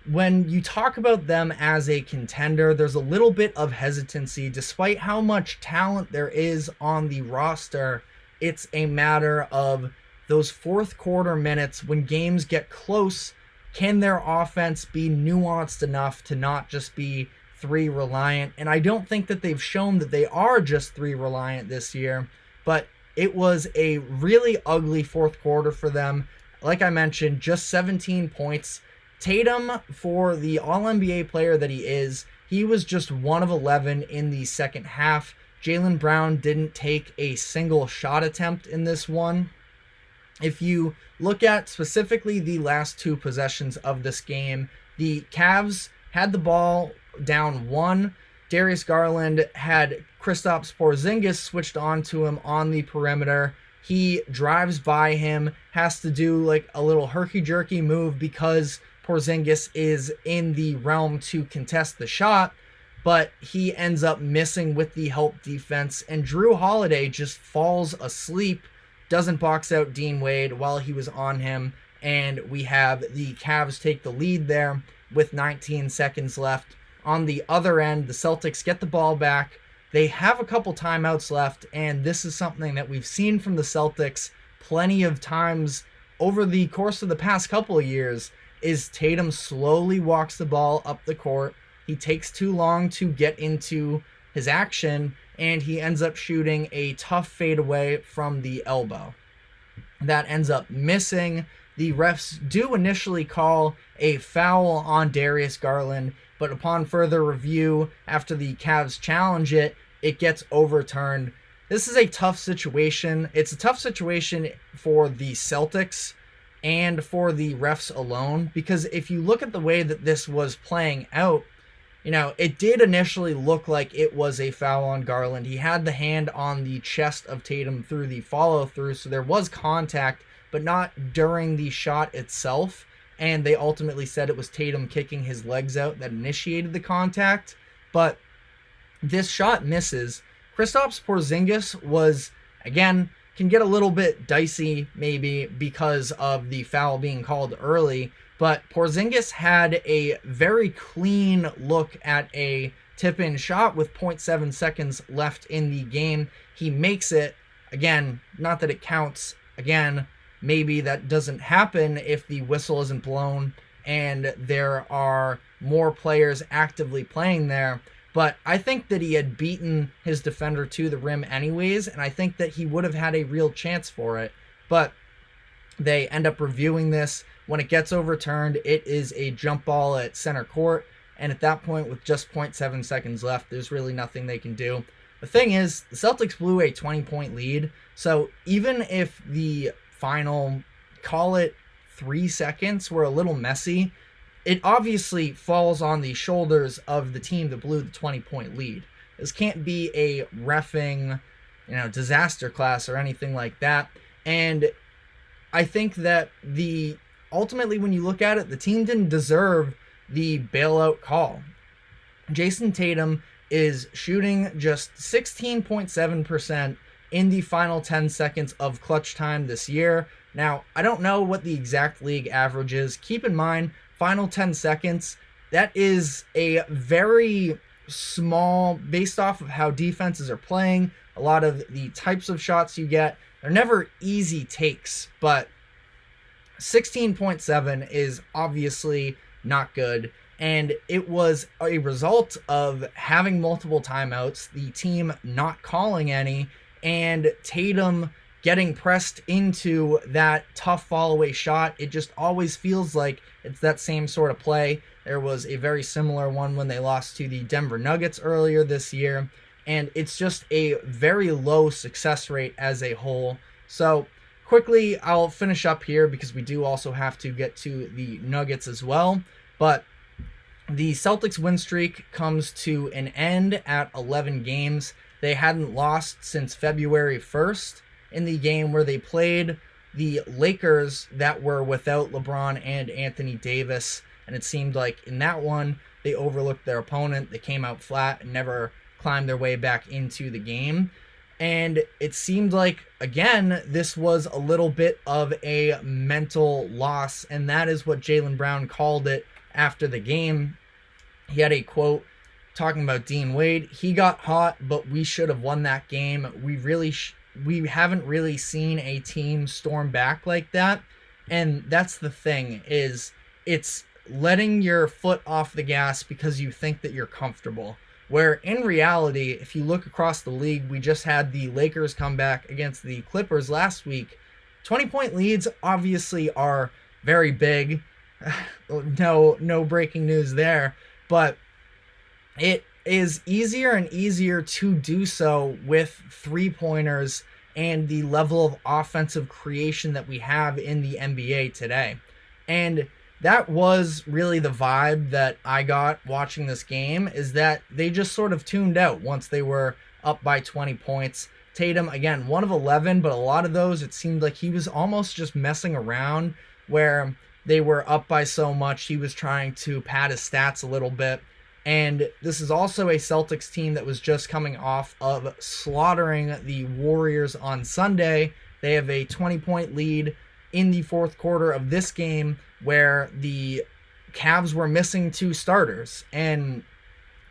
when you talk about them as a contender, there's a little bit of hesitancy. Despite how much talent there is on the roster, it's a matter of those fourth quarter minutes when games get close. Can their offense be nuanced enough to not just be 3 reliant? And I don't think that they've shown that they are just 3 reliant this year, but it was a really ugly fourth quarter for them. Like I mentioned, just 17 points. Tatum, for the All-NBA player that he is, he was just 1 of 11 in the second half. Jaylen Brown didn't take a single shot attempt in this one. If you look at specifically the last 2 possessions of this game, the Cavs had the ball down 1. Darius Garland had Kristaps Porzingis switched on to him on the perimeter. He drives by him, has to do like a little herky-jerky move because Porzingis is in the realm to contest the shot, but he ends up missing with the help defense, and Drew Holiday just falls asleep, doesn't box out Dean Wade while he was on him, and we have the Cavs take the lead there with 19 seconds left. On the other end, the Celtics get the ball back. They have a couple timeouts left, and this is something that we've seen from the Celtics plenty of times over the course of the past couple of years, is Tatum slowly walks the ball up the court. He takes too long to get into his action, and he ends up shooting a tough fadeaway from the elbow. That ends up missing. The refs do initially call a foul on Darius Garland, but upon further review, after the Cavs challenge it, it gets overturned. This is a tough situation. It's a tough situation for the Celtics and for the refs alone, because if you look at the way that this was playing out, you know, it did initially look like it was a foul on Garland. He had the hand on the chest of Tatum through the follow-through, so there was contact, but not during the shot itself. And they ultimately said it was Tatum kicking his legs out that initiated the contact. But this shot misses. Kristaps Porzingis was, again, can get a little bit dicey maybe because of the foul being called early. but Porzingis had a very clean look at a tip-in shot with 0.7 seconds left in the game. He makes it. Again, not that it counts. Again, maybe that doesn't happen if the whistle isn't blown and there are more players actively playing there. But I think that he had beaten his defender to the rim anyways, and I think that he would have had a real chance for it. But they end up reviewing this. When it gets overturned, it is a jump ball at center court. And at that point, with just 0.7 seconds left, there's really nothing they can do. The thing is, the Celtics blew a 20-point lead. So even if the final, call it 3 seconds, were a little messy, it obviously falls on the shoulders of the team that blew the 20-point lead. This can't be a reffing, disaster class or anything like that. And I think that ultimately, when you look at it, the team didn't deserve the bailout call. Jason Tatum is shooting just 16.7% in the final 10 seconds of clutch time this year. Now, I don't know what the exact league average is. Keep in mind, final 10 seconds, that is a very small, based off of how defenses are playing, a lot of the types of shots you get, they're never easy takes, but 16.7 is obviously not good, and it was a result of having multiple timeouts, the team not calling any, and Tatum getting pressed into that tough fall away shot. It just always feels like it's that same sort of play. There was a very similar one when they lost to the Denver Nuggets earlier this year, and it's just a very low success rate as a whole. So quickly, I'll finish up here because we do also have to get to the Nuggets as well. But the Celtics win streak comes to an end at 11 games. They hadn't lost since February 1st in the game where they played the Lakers that were without LeBron and Anthony Davis. And it seemed like in that one, they overlooked their opponent. They came out flat and never climbed their way back into the game. And it seemed like, again, this was a little bit of a mental loss. And that is what Jaylen Brown called it after the game. He had a quote talking about Dean Wade. He got hot, but we should have won that game. We haven't really seen a team storm back like that. And that's the thing, is it's letting your foot off the gas because you think that you're comfortable. Where in reality, if you look across the league, we just had the Lakers come back against the Clippers last week. 20-point leads obviously are very big. No breaking news there. But it is easier and easier to do so with three-pointers and the level of offensive creation that we have in the NBA today. And that was really the vibe that I got watching this game, is that they just sort of tuned out once they were up by 20 points. Tatum, again, 1 of 11, but a lot of those, it seemed like he was almost just messing around where they were up by so much. He was trying to pad his stats a little bit. And this is also a Celtics team that was just coming off of slaughtering the Warriors on Sunday. They have a 20-point lead in the fourth quarter of this game where the Cavs were missing 2 starters. And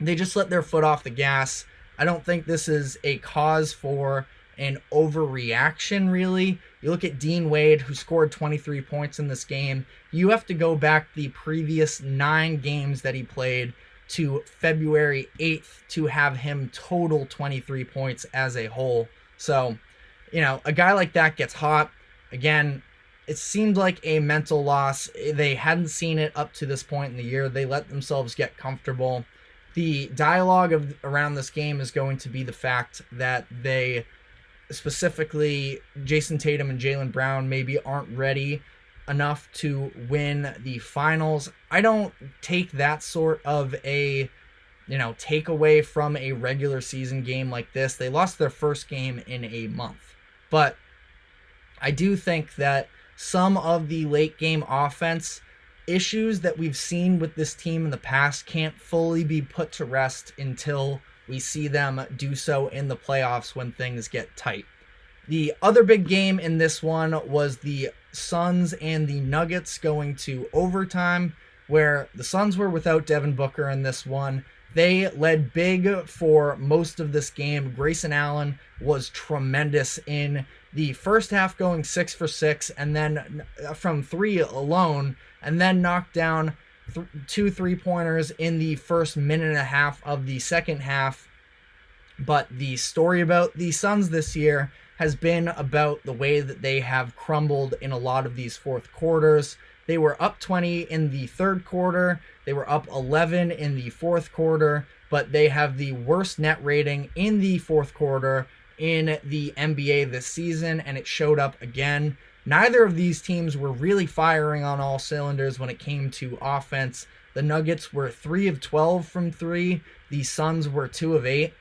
they just let their foot off the gas. I don't think this is a cause for an overreaction, really. You look at Dean Wade, who scored 23 points in this game. You have to go back the previous 9 games that he played to February 8th to have him total 23 points as a whole. So, a guy like that gets hot. Again, it seemed like a mental loss. They hadn't seen it up to this point in the year. They let themselves get comfortable. The dialogue around this game is going to be the fact that they, specifically Jason Tatum and Jaylen Brown, maybe aren't ready enough to win the finals. I don't take that sort of a, takeaway from a regular season game like this. They lost their first game in a month. But I do think that some of the late game offense issues that we've seen with this team in the past can't fully be put to rest until we see them do so in the playoffs when things get tight. The other big game in this one was the Suns and the Nuggets going to overtime, where the Suns were without Devin Booker in this one. They led big for most of this game. Grayson Allen was tremendous in the first half, going 6 for 6, and then from 3 alone, and then knocked down 2 3-pointers in the first minute and a half of the second half. But the story about the Suns this year has been about the way that they have crumbled in a lot of these fourth quarters. They were up 20 in the third quarter. They were up 11 in the fourth quarter, but they have the worst net rating in the fourth quarter in the NBA this season, and it showed up again. Neither of these teams were really firing on all cylinders when it came to offense. The Nuggets were 3 of 12 from 3. The Suns were 2 of 8.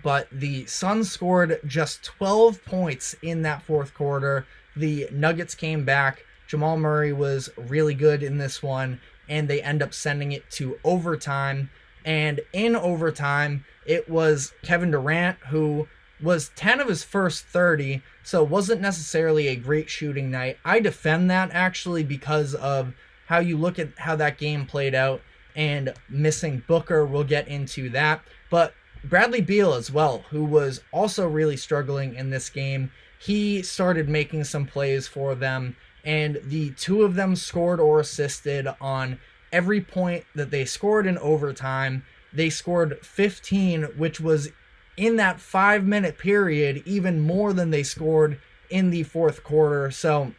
But the Suns scored just 12 points in that fourth quarter. The Nuggets came back. Jamal Murray was really good in this one, and they end up sending it to overtime. And in overtime, it was Kevin Durant, who was 10 of his first 30, so it wasn't necessarily a great shooting night. I defend that, actually, because of how you look at how that game played out, and missing Booker, we'll get into that. But Bradley Beal as well, who was also really struggling in this game. He started making some plays for them, and the two of them scored or assisted on every point that they scored in overtime. They scored 15, which was in that 5-minute period even more than they scored in the fourth quarter. So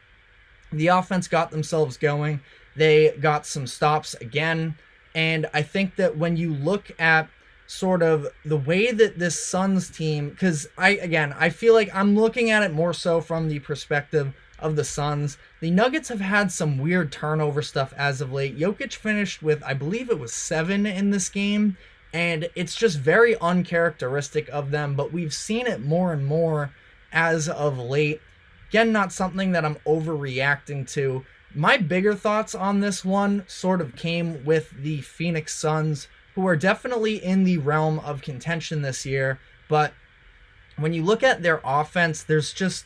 the offense got themselves going. They got some stops again, and I think that when you look at sort of the way that this Suns team, because I feel like I'm looking at it more so from the perspective of the Suns. The Nuggets have had some weird turnover stuff as of late. Jokic finished with, I believe it was 7 in this game, and it's just very uncharacteristic of them, but we've seen it more and more as of late. Again, not something that I'm overreacting to. My bigger thoughts on this one sort of came with the Phoenix Suns, who are definitely in the realm of contention this year, but when you look at their offense, it's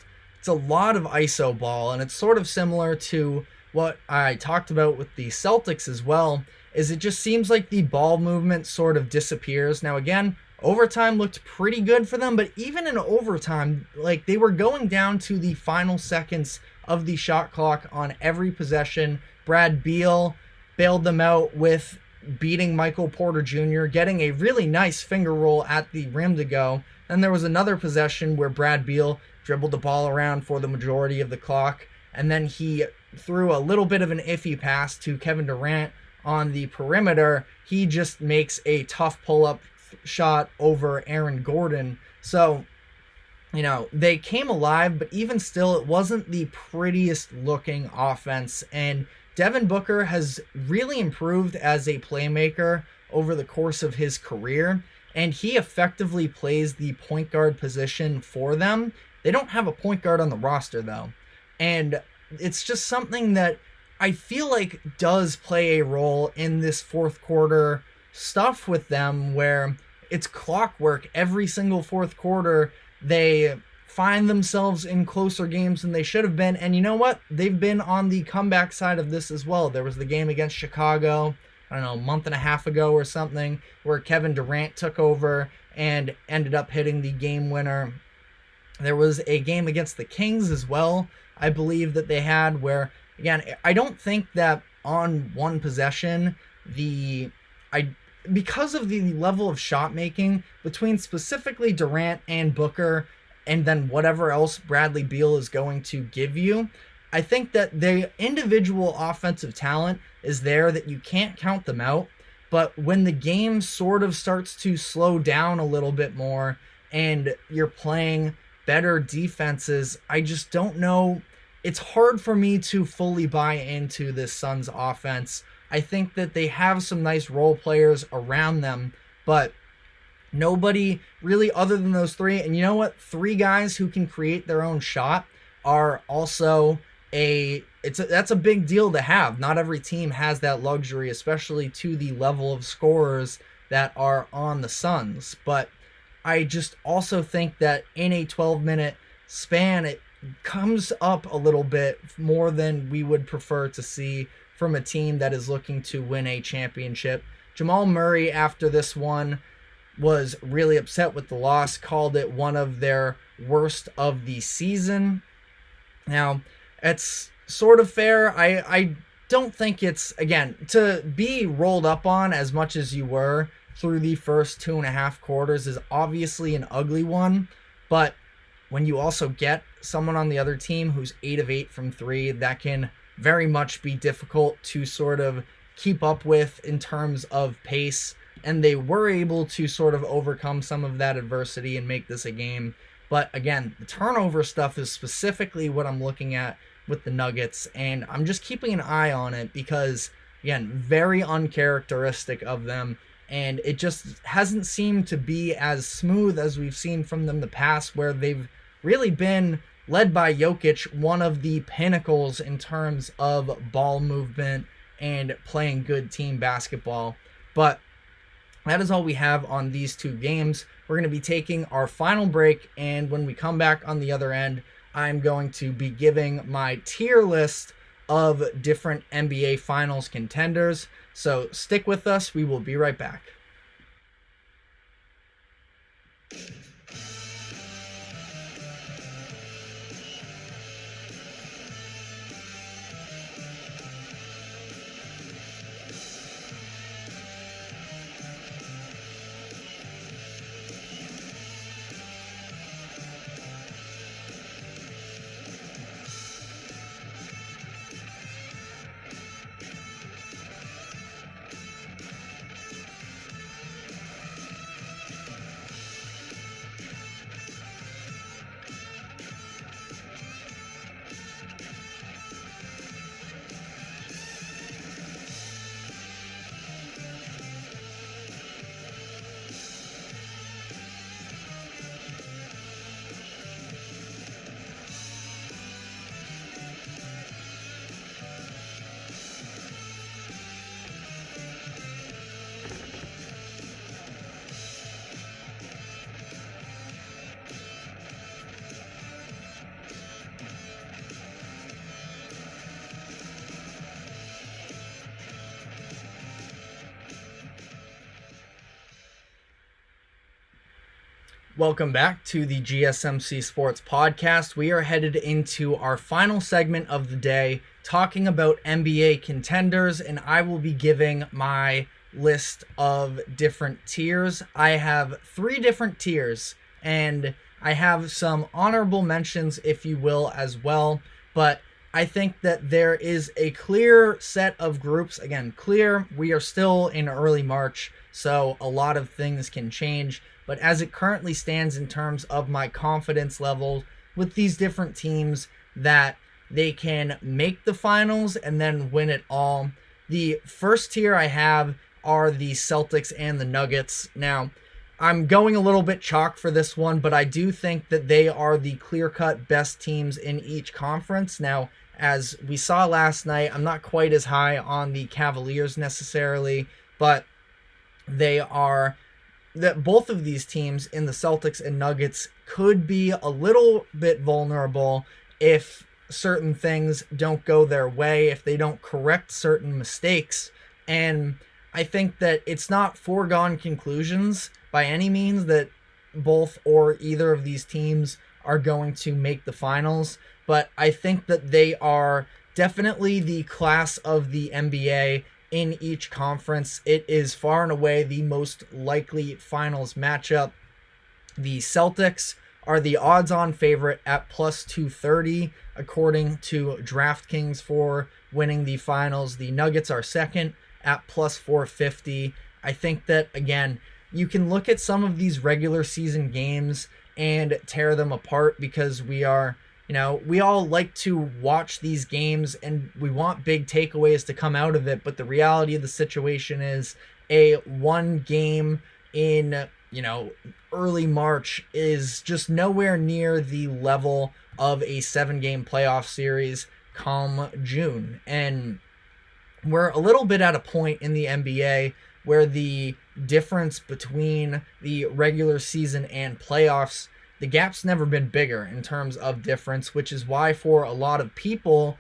a lot of iso ball, and it's sort of similar to what I talked about with the Celtics as well, is it just seems like the ball movement sort of disappears. Now again, overtime looked pretty good for them, but even in overtime, like, they were going down to the final seconds of the shot clock on every possession. Brad Beal bailed them out with beating Michael Porter Jr., getting a really nice finger roll at the rim to go. Then there was another possession where Brad Beal dribbled the ball around for the majority of the clock, and then he threw a little bit of an iffy pass to Kevin Durant on the perimeter. He just makes a tough pull-up shot over Aaron Gordon. So, they came alive, but even still, it wasn't the prettiest looking offense, and Devin Booker has really improved as a playmaker over the course of his career, and he effectively plays the point guard position for them. They don't have a point guard on the roster, though, and it's just something that I feel like does play a role in this fourth quarter stuff with them, where it's clockwork. Every single fourth quarter, they find themselves in closer games than they should have been. And you know what? They've been on the comeback side of this as well. There was the game against Chicago, I don't know, a month and a half ago or something, where Kevin Durant took over and ended up hitting the game winner. There was a game against the Kings as well, I believe, that they had, where, again, I don't think that on one possession, because of the level of shot making between specifically Durant and Booker, and then whatever else Bradley Beal is going to give you, I think that the individual offensive talent is there, that you can't count them out. But when the game sort of starts to slow down a little bit more and you're playing better defenses, I just don't know. It's hard for me to fully buy into this Suns offense. I think that they have some nice role players around them, but nobody really other than those three. And you know what? 3 guys who can create their own shot are also that's a big deal to have. Not every team has that luxury, especially to the level of scorers that are on the Suns. But I just also think that in a 12-minute span, it comes up a little bit more than we would prefer to see from a team that is looking to win a championship. Jamal Murray, after this one, was really upset with the loss, called it one of their worst of the season. Now, it's sort of fair. I don't think it's, again, to be rolled up on as much as you were through the first 2.5 quarters is obviously an ugly one, but when you also get someone on the other team who's 8 of 8 from 3, that can very much be difficult to sort of keep up with in terms of pace, and they were able to sort of overcome some of that adversity and make this a game. But again, the turnover stuff is specifically what I'm looking at with the Nuggets, and I'm just keeping an eye on it because, again, very uncharacteristic of them, and it just hasn't seemed to be as smooth as we've seen from them in the past, where they've really been, led by Jokic, one of the pinnacles in terms of ball movement and playing good team basketball. But that is all we have on these 2 games. We're going to be taking our final break, and when we come back on the other end, I'm going to be giving my tier list of different NBA Finals contenders. So stick with us. We will be right back. Welcome back to the GSMC Sports Podcast. We are headed into our final segment of the day, talking about NBA contenders, and I will be giving my list of different tiers. I have 3 different tiers, and I have some honorable mentions, if you will, as well, but I think that there is a clear set of groups. Again, clear, we are still in early March, so a lot of things can change. But as it currently stands in terms of my confidence level with these different teams that they can make the finals and then win it all, the first tier I have are the Celtics and the Nuggets. Now, I'm going a little bit chalk for this one, but I do think that they are the clear-cut best teams in each conference. Now, as we saw last night, I'm not quite as high on the Cavaliers necessarily, but they are... that both of these teams in the Celtics and Nuggets could be a little bit vulnerable if certain things don't go their way, if they don't correct certain mistakes. And I think that it's not foregone conclusions by any means that both or either of these teams are going to make the finals, but I think that they are definitely the class of the NBA in each conference. It is far and away the most likely finals matchup. The Celtics are the odds-on favorite at plus 230, according to DraftKings, for winning the finals. The Nuggets are second at plus 450. I think that, again, you can look at some of these regular season games and tear them apart because we are... we all like to watch these games and we want big takeaways to come out of it, but the reality of the situation is a one game in, early March is just nowhere near the level of a 7-game playoff series come June. And we're a little bit at a point in the NBA where the difference between the regular season and playoffs, the gap's never been bigger in terms of difference, which is why for a lot of people,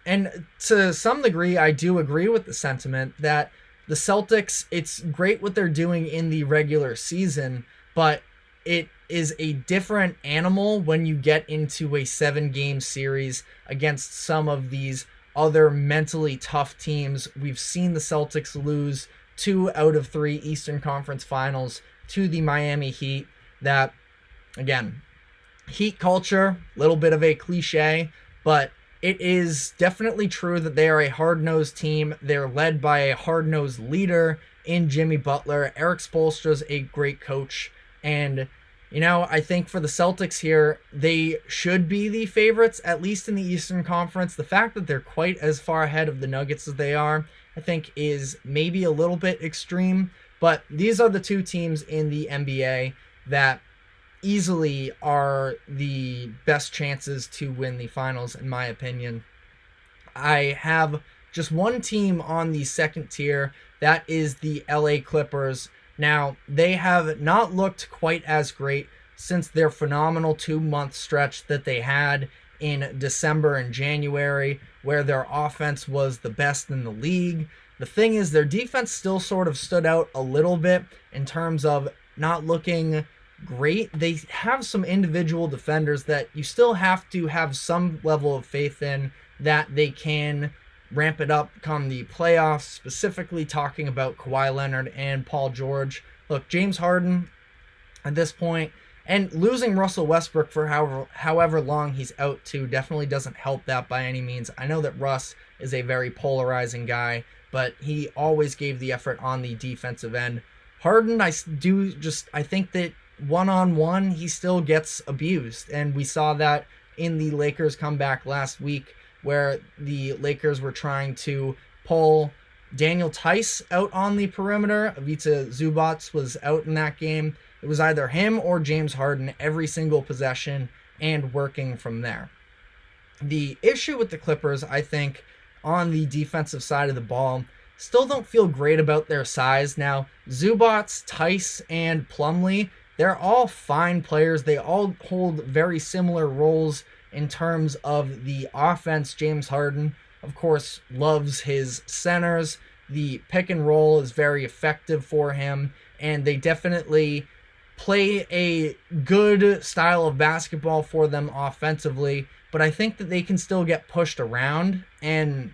and to some degree, I do agree with the sentiment that the Celtics, it's great what they're doing in the regular season, but it is a different animal when you get into a 7-game series against some of these other mentally tough teams. We've seen the Celtics lose 2 out of 3 Eastern Conference Finals to the Miami Heat. That, again, Heat culture, a little bit of a cliche, but it is definitely true that they are a hard-nosed team. They're led by a hard-nosed leader in Jimmy Butler. Eric Spoelstra's a great coach. And, I think for the Celtics here, they should be the favorites, at least in the Eastern Conference. The fact that they're quite as far ahead of the Nuggets as they are, I think is maybe a little bit extreme. But these are the 2 teams in the NBA that easily are the best chances to win the finals, in my opinion. I have just one team on the second tier. That is the LA Clippers. Now, they have not looked quite as great since their phenomenal 2-month stretch that they had in December and January, where their offense was the best in the league. The thing is, their defense still sort of stood out a little bit in terms of not looking great. They have some individual defenders that you still have to have some level of faith in that they can ramp it up come the playoffs, specifically talking about Kawhi Leonard and Paul George. Look, James Harden at this point, and losing Russell Westbrook for however long he's out too definitely doesn't help that by any means. I know that Russ is a very polarizing guy, but he always gave the effort on the defensive end. Harden, I think that one-on-one, he still gets abused. And we saw that in the Lakers comeback last week, where the Lakers were trying to pull Daniel Tice out on the perimeter. Ivica Zubac was out in that game. It was either him or James Harden every single possession and working from there. The issue with the Clippers, I think, on the defensive side of the ball, still don't feel great about their size. Now, Zubac, Tice, and Plumlee, they're all fine players. They all hold very similar roles in terms of the offense. James Harden, of course, loves his centers. The pick and roll is very effective for him, and they definitely play a good style of basketball for them offensively, but I think that they can still get pushed around. And,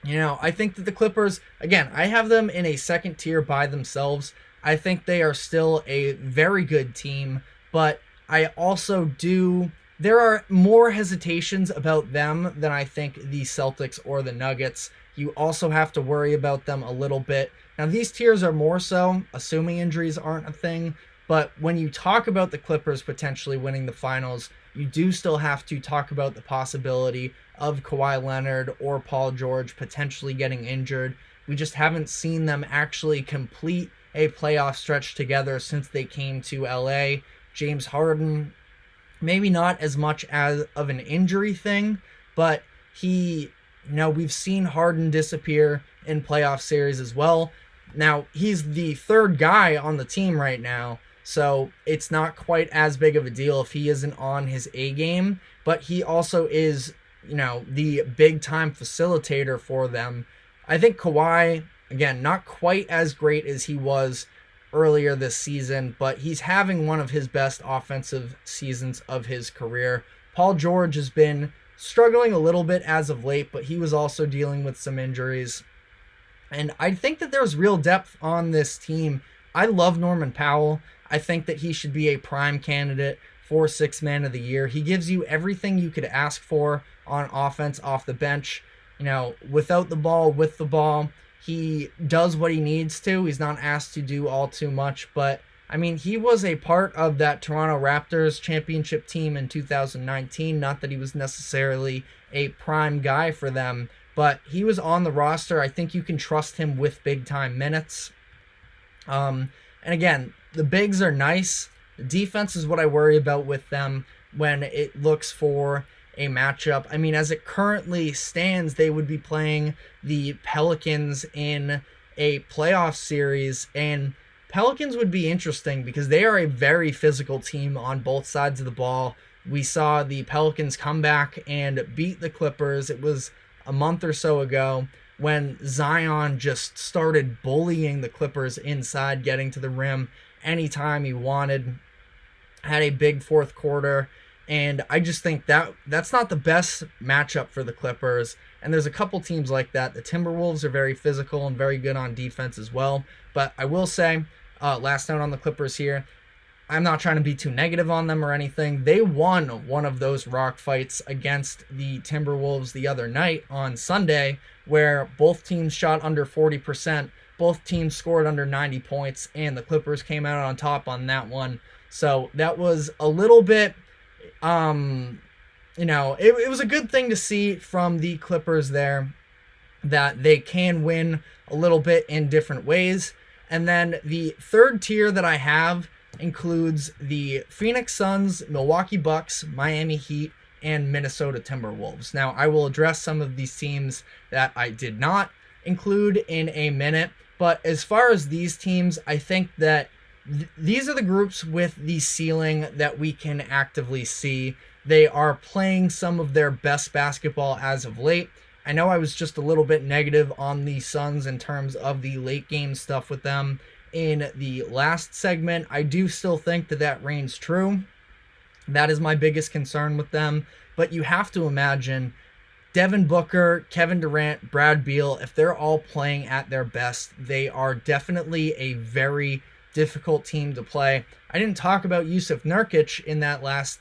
I think that the Clippers, again, I have them in a second tier by themselves. I think they are still a very good team, but I also there are more hesitations about them than I think the Celtics or the Nuggets. You also have to worry about them a little bit. Now, these tiers are more so, assuming injuries aren't a thing, but when you talk about the Clippers potentially winning the finals, you do still have to talk about the possibility of Kawhi Leonard or Paul George potentially getting injured. We just haven't seen them actually complete a playoff stretch together since they came to LA. James Harden, maybe not as much as of an injury thing, but we've seen Harden disappear in playoff series as well. Now, he's the third guy on the team right now, so it's not quite as big of a deal if he isn't on his A game, but he also is, the big time facilitator for them. I think Kawhi, again, not quite as great as he was earlier this season, but he's having one of his best offensive seasons of his career. Paul George has been struggling a little bit as of late, but he was also dealing with some injuries. And I think that there's real depth on this team. I love Norman Powell. I think that he should be a prime candidate for Sixth Man of the Year. He gives you everything you could ask for on offense off the bench. Without the ball, with the ball, he does what he needs to. He's not asked to do all too much, but he was a part of that Toronto Raptors championship team in 2019. Not that he was necessarily a prime guy for them, but he was on the roster. I think you can trust him with big time minutes. And again, the bigs are nice. The defense is what I worry about with them when it looks for a matchup. As it currently stands, they would be playing the Pelicans in a playoff series, and Pelicans would be interesting because they are a very physical team on both sides of the ball. We saw the Pelicans come back and beat the Clippers. It was a month or so ago when Zion just started bullying the Clippers inside, getting to the rim anytime he wanted, had a big fourth quarter. And I just think that's not the best matchup for the Clippers. And there's a couple teams like that. The Timberwolves are very physical and very good on defense as well. But I will say, last note on the Clippers here, I'm not trying to be too negative on them or anything. They won one of those rock fights against the Timberwolves the other night on Sunday, where both teams shot under 40%. Both teams scored under 90 points, and the Clippers came out on top on that one. So that was a little bit... it was a good thing to see from the Clippers there, that they can win a little bit in different ways. And then the third tier that I have includes the Phoenix Suns, Milwaukee Bucks, Miami Heat, and Minnesota Timberwolves. Now, I will address some of these teams that I did not include in a minute, but as far as these teams, I think that these are the groups with the ceiling that we can actively see. They are playing some of their best basketball as of late. I know I was just a little bit negative on the Suns in terms of the late game stuff with them in the last segment. I do still think that reigns true. That is my biggest concern with them. But you have to imagine Devin Booker, Kevin Durant, Brad Beal, if they're all playing at their best, they are definitely a very difficult team to play. I didn't talk about Jusuf Nurkic in that last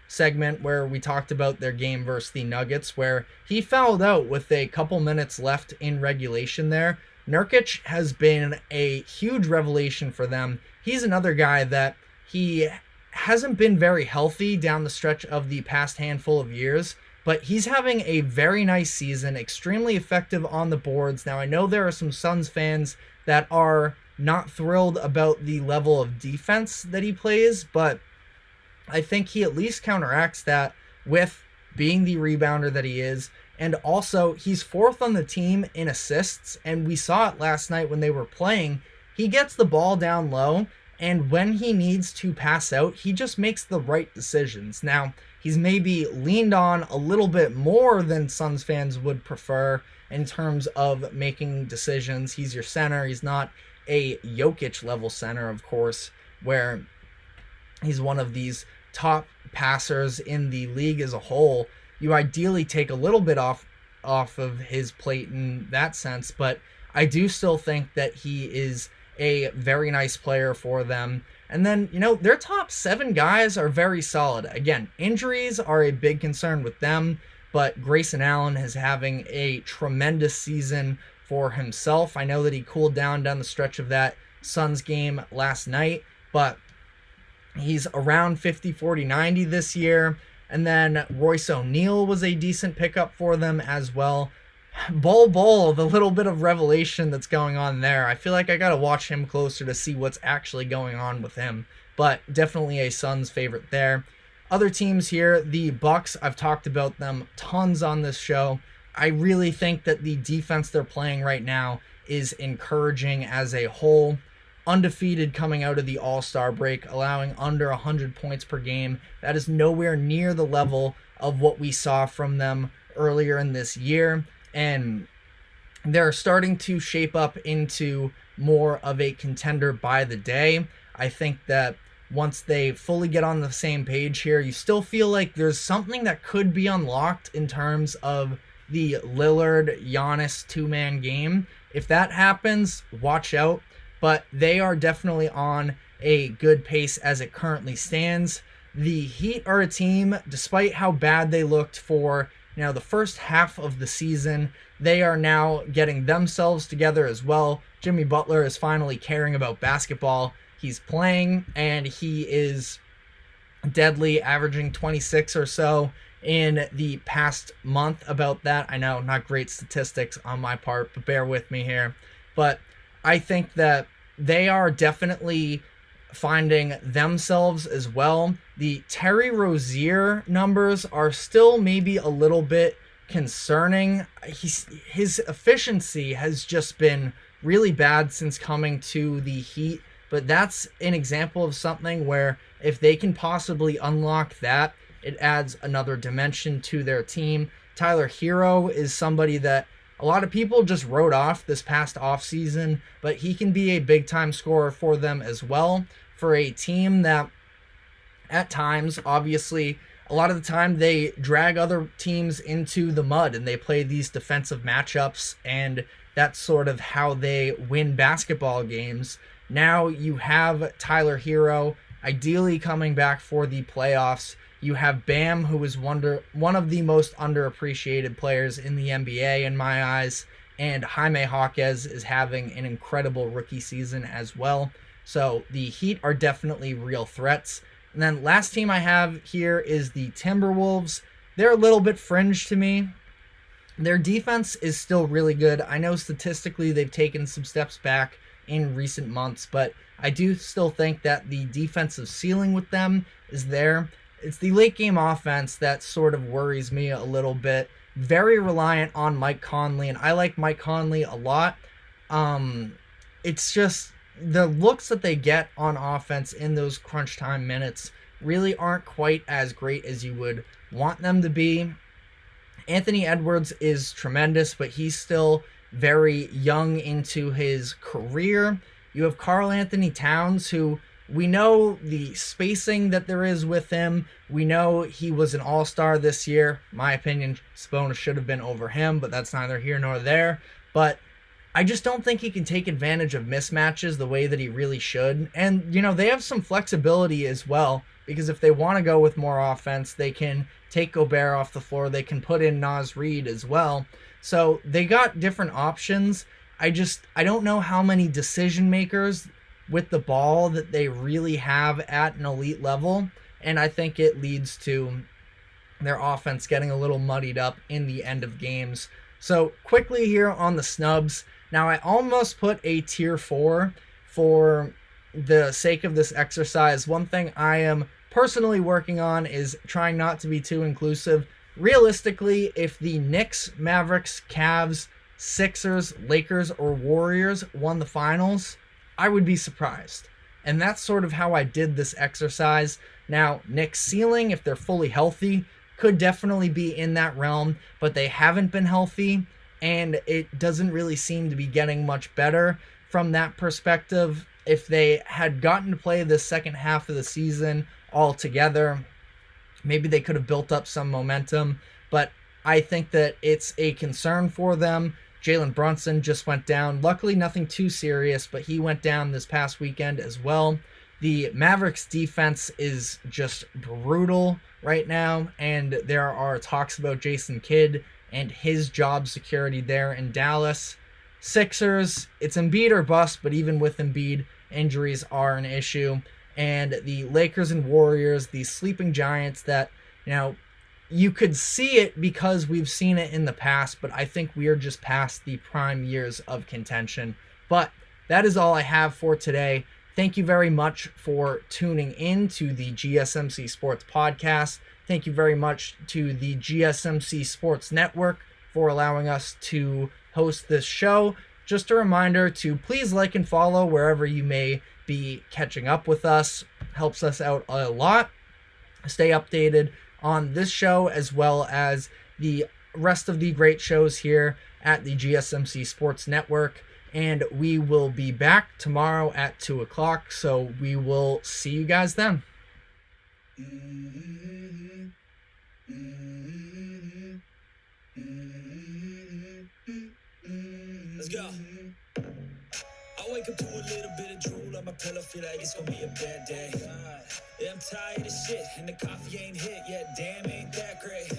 segment where we talked about their game versus the Nuggets, where he fouled out with a couple minutes left in regulation there. Nurkic has been a huge revelation for them. He's another guy that he hasn't been very healthy down the stretch of the past handful of years, but he's having a very nice season, extremely effective on the boards. Now, I know there are some Suns fans that are not thrilled about the level of defense that he plays, but I think he at least counteracts that with being the rebounder that he is. And also, he's fourth on the team in assists, and we saw it last night when they were playing. He gets the ball down low, and when he needs to pass out, he just makes the right decisions. Now, he's maybe leaned on a little bit more than Suns fans would prefer in terms of making decisions. He's your center. He's not a Jokic-level center, of course, where he's one of these top passers in the league as a whole. You ideally take a little bit off of his plate in that sense, but I do still think that he is a very nice player for them. And then, their top 7 guys are very solid. Again, injuries are a big concern with them, but Grayson Allen is having a tremendous season for himself. I know that he cooled down the stretch of that Suns game last night, but he's around 50, 40, 90 this year. And then Royce O'Neal was a decent pickup for them as well. Bol, the little bit of revelation that's going on there. I feel like I got to watch him closer to see what's actually going on with him. But definitely a Suns favorite there. Other teams here, the Bucks, I've talked about them tons on this show. I really think that the defense they're playing right now is encouraging as a whole. Undefeated coming out of the All-Star break, allowing under 100 points per game. That is nowhere near the level of what we saw from them earlier in this year. And they're starting to shape up into more of a contender by the day. I think that once they fully get on the same page here, you still feel like there's something that could be unlocked in terms of the Lillard-Giannis two-man game. If that happens, watch out. But they are definitely on a good pace as it currently stands. The Heat are a team, despite how bad they looked for the first half of the season, they are now getting themselves together as well. Jimmy Butler is finally caring about basketball. He's playing, and he is deadly, averaging 26 or so in the past month. About that, I know, not great statistics on my part, but bear with me here. But I think that they are definitely finding themselves as well. The Terry Rozier numbers are still maybe a little bit concerning. His efficiency has just been really bad since coming to the Heat, but that's an example of something where if they can possibly unlock that, it adds another dimension to their team. Tyler Hero is somebody that a lot of people just wrote off this past offseason, but he can be a big-time scorer for them as well, for a team that at times, obviously, a lot of the time they drag other teams into the mud and they play these defensive matchups, and that's sort of how they win basketball games. Now you have Tyler Hero ideally coming back for the playoffs. You have Bam, who is one of the most underappreciated players in the NBA in my eyes, and Jaime Jaquez is having an incredible rookie season as well. So the Heat are definitely real threats. And then last team I have here is the Timberwolves. They're a little bit fringe to me. Their defense is still really good. I know statistically they've taken some steps back in recent months, but I do still think that the defensive ceiling with them is there. It's the late game offense that sort of worries me a little bit. Very reliant on Mike Conley, and I like Mike Conley a lot. It's just the looks that they get on offense in those crunch time minutes really aren't quite as great as you would want them to be. Anthony Edwards is tremendous, but he's still very young into his career. You have Karl Anthony Towns, who we know the spacing that there is with him. We know he was an all-star this year. My opinion, Sabonis should have been over him, but that's neither here nor there. But I just don't think he can take advantage of mismatches the way that he really should. And, they have some flexibility as well, because if they want to go with more offense, they can take Gobert off the floor. They can put in Naz Reid as well. So they got different options. I don't know how many decision makers with the ball that they really have at an elite level. And I think it leads to their offense getting a little muddied up in the end of games. So quickly here on the snubs. Now I almost put a tier 4 for the sake of this exercise. One thing I am personally working on is trying not to be too inclusive. Realistically, if the Knicks, Mavericks, Cavs, Sixers, Lakers, or Warriors won the finals, I would be surprised. And that's sort of how I did this exercise. Now, Knicks' ceiling, if they're fully healthy, could definitely be in that realm, but they haven't been healthy, and it doesn't really seem to be getting much better from that perspective. If they had gotten to play the second half of the season all together, maybe they could have built up some momentum, but I think that it's a concern for them. Jalen Brunson just went down. Luckily, nothing too serious, but he went down this past weekend as well. The Mavericks defense is just brutal right now, and there are talks about Jason Kidd and his job security there in Dallas. Sixers, it's Embiid or bust, but even with Embiid, injuries are an issue. And the Lakers and Warriors, the sleeping giants that, you could see it because we've seen it in the past, but I think we are just past the prime years of contention. But that is all I have for today. Thank you very much for tuning in to the GSMC Sports Podcast. Thank you very much to the GSMC Sports Network for allowing us to host this show. Just a reminder to please like and follow wherever you may be catching up with us. Helps us out a lot. Stay updated on this show as well as the rest of the great shows here at the GSMC Sports Network. And we will be back tomorrow at 2 o'clock. So we will see you guys then. Let's go. I wake up to a little bit of drool on my pillow, feel like it's gonna be a bad day. Yeah, I'm tired of shit, and the coffee ain't hit yet. Damn, ain't that great.